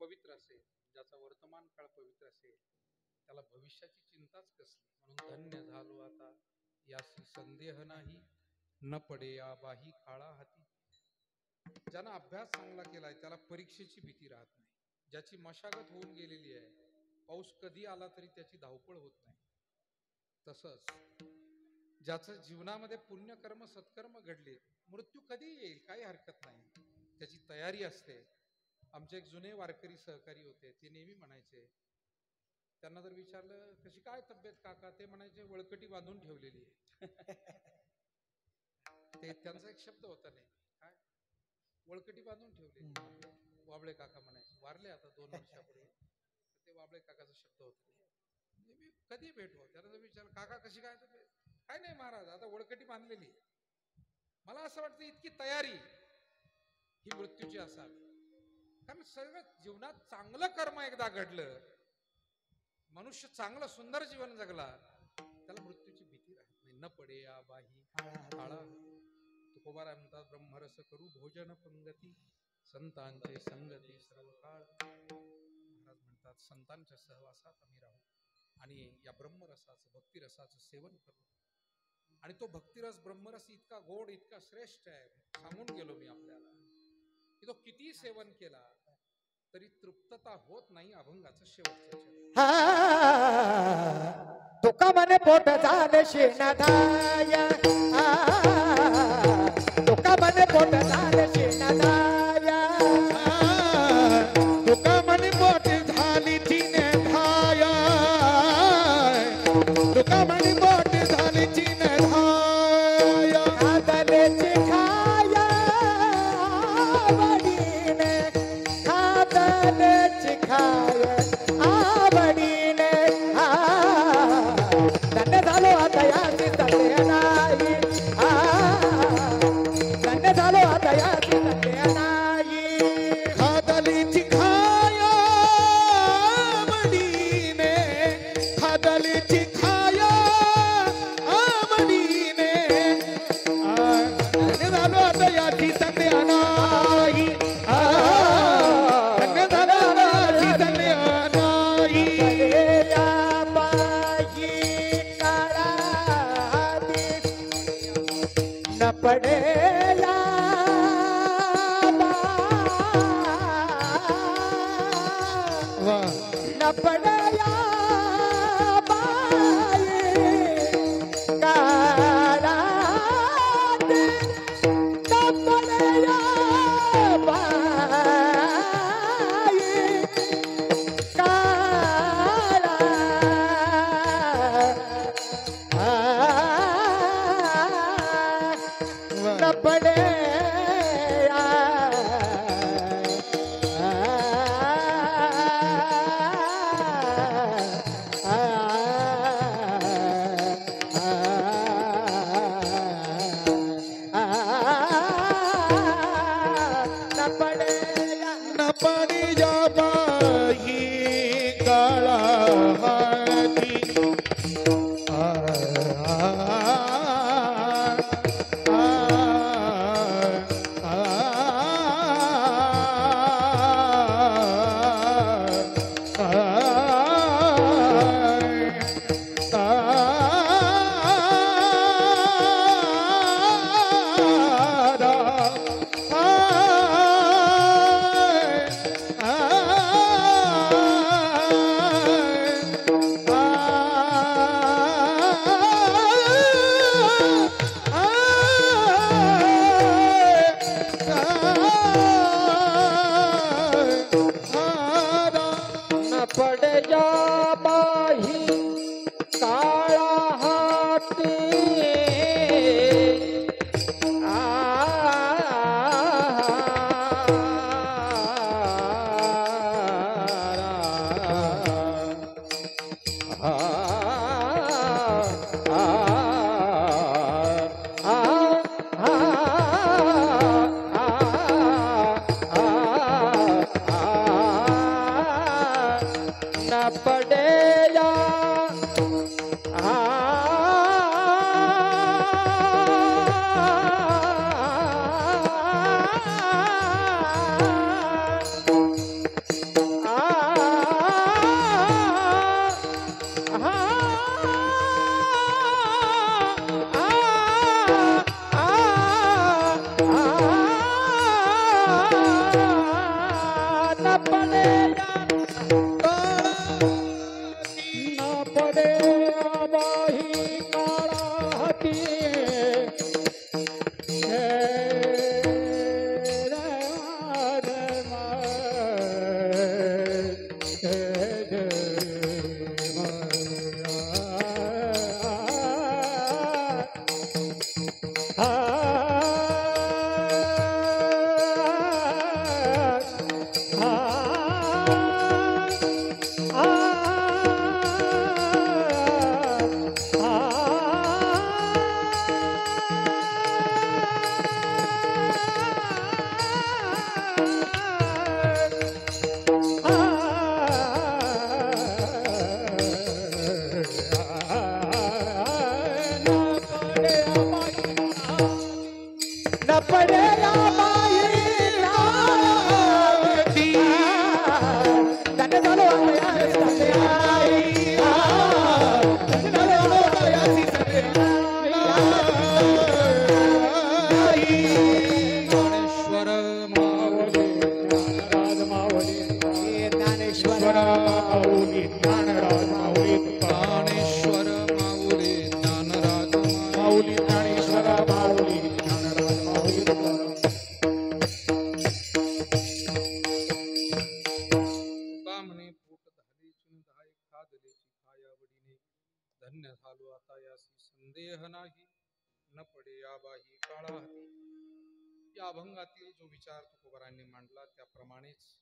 पवित्र असेल, ज्याचा वर्तमान काळ पवित्र असेल, त्याला भविष्याची चिंताच कसली. म्हणून धन्य झालो आता यासी संदेह नाही, न पडे या बाही काळा हाती. ज्यानं अभ्यास चांगला केलाय त्याला परीक्षेची भीती राहत नाही. ज्याची मशागत होऊन गेलेली आहे, पाऊस कधी आला तरी त्याची धावपळ होत नाही. तसंच ज्याचं जीवनामध्ये पुण्यकर्म सत्कर्म घडले, मृत्यू कधी येईल काही हरकत नाही, त्याची तयारी असते. आमचे एक जुने वारकरी सहकारी होते, ते नेहमी म्हणायचे, त्यांना जर विचारलं कशी काय तब्येत काका, ते म्हणायचे वळकटी बांधून ठेवलेली आहे. ते त्यांचा एक शब्द होता, नाही काय, वळकटी बांधून ठेवलेली. वाबळे काका म्हणायचे, वारले आता 2 वर्षापूर्वी. ते वाबळे काकाचा शब्द होता. मी कधी भेटू, त्यांना जर विचारलं काका कशी काय तब्येत, काय नाही महाराज आता वळकटी बांधलेली. मला असं वाटतं इतकी तयारी ही मृत्यूची असावी. कारण सगळं जीवनात चांगलं कर्म एकदा घडलं, मनुष्य चांगलं सुंदर जीवन जगला, त्याला मृत्यूची भीती राहत नाही. न पडे या बाही काळा. तुकोबाराय म्हणतात, ब्रह्मरस करू भोजन पंगती, संतांचे संगती सर्व काळ. महाराज म्हणतात, संतांच्या सहवासात आम्ही राहू आणि या ब्रह्मरसाचं, भक्तिरसाचं सेवन करू. आणि तो भक्तिरस, ब्रह्मरस इतका गोड, इतका श्रेष्ठ आहे, सांगून गेलो मी आपल्याला, की तो किती सेवन केला तरी तृप्तता होत नाही अभंगाचं शेवटचं चरण. तुका म्हणे पोट झाले शेणादाया, तुका म्हणे पोट झाले शेणादाया, तुका म्हणे पोट झाली चिने धाया, तुका म्हणे पोट झाली चिने धाया. खादलेची खाया आवडीने, खादलेची खाया आवडीने. धन्य झालो आता याची सत्य नाही, धन्य झालो आता याची सत्य नाही. खादलीची खाया आवडीने, खादलीची खाया आवडीने. धन्य झालो आता याची संध्या नाही, धन्य झालो आता याची संध्या नाही. कलेया बाई काळाती न पडेला वा न पडेया बाई काळाती, न पडेया बाई काळा. न पडे न पडे न पडी जा बाई काळा हाती. न पडे जा बाही काळा हाती. न पडेया न पडेया न पडे बाही काळा हाती. माजलेची खायावडीने धन्य झालो आता यासी संदेह नाही न पडे याबाही काळा हाती. या अभंगातील जो विचार तुकोबारांनी मांडला त्याप्रमाणेच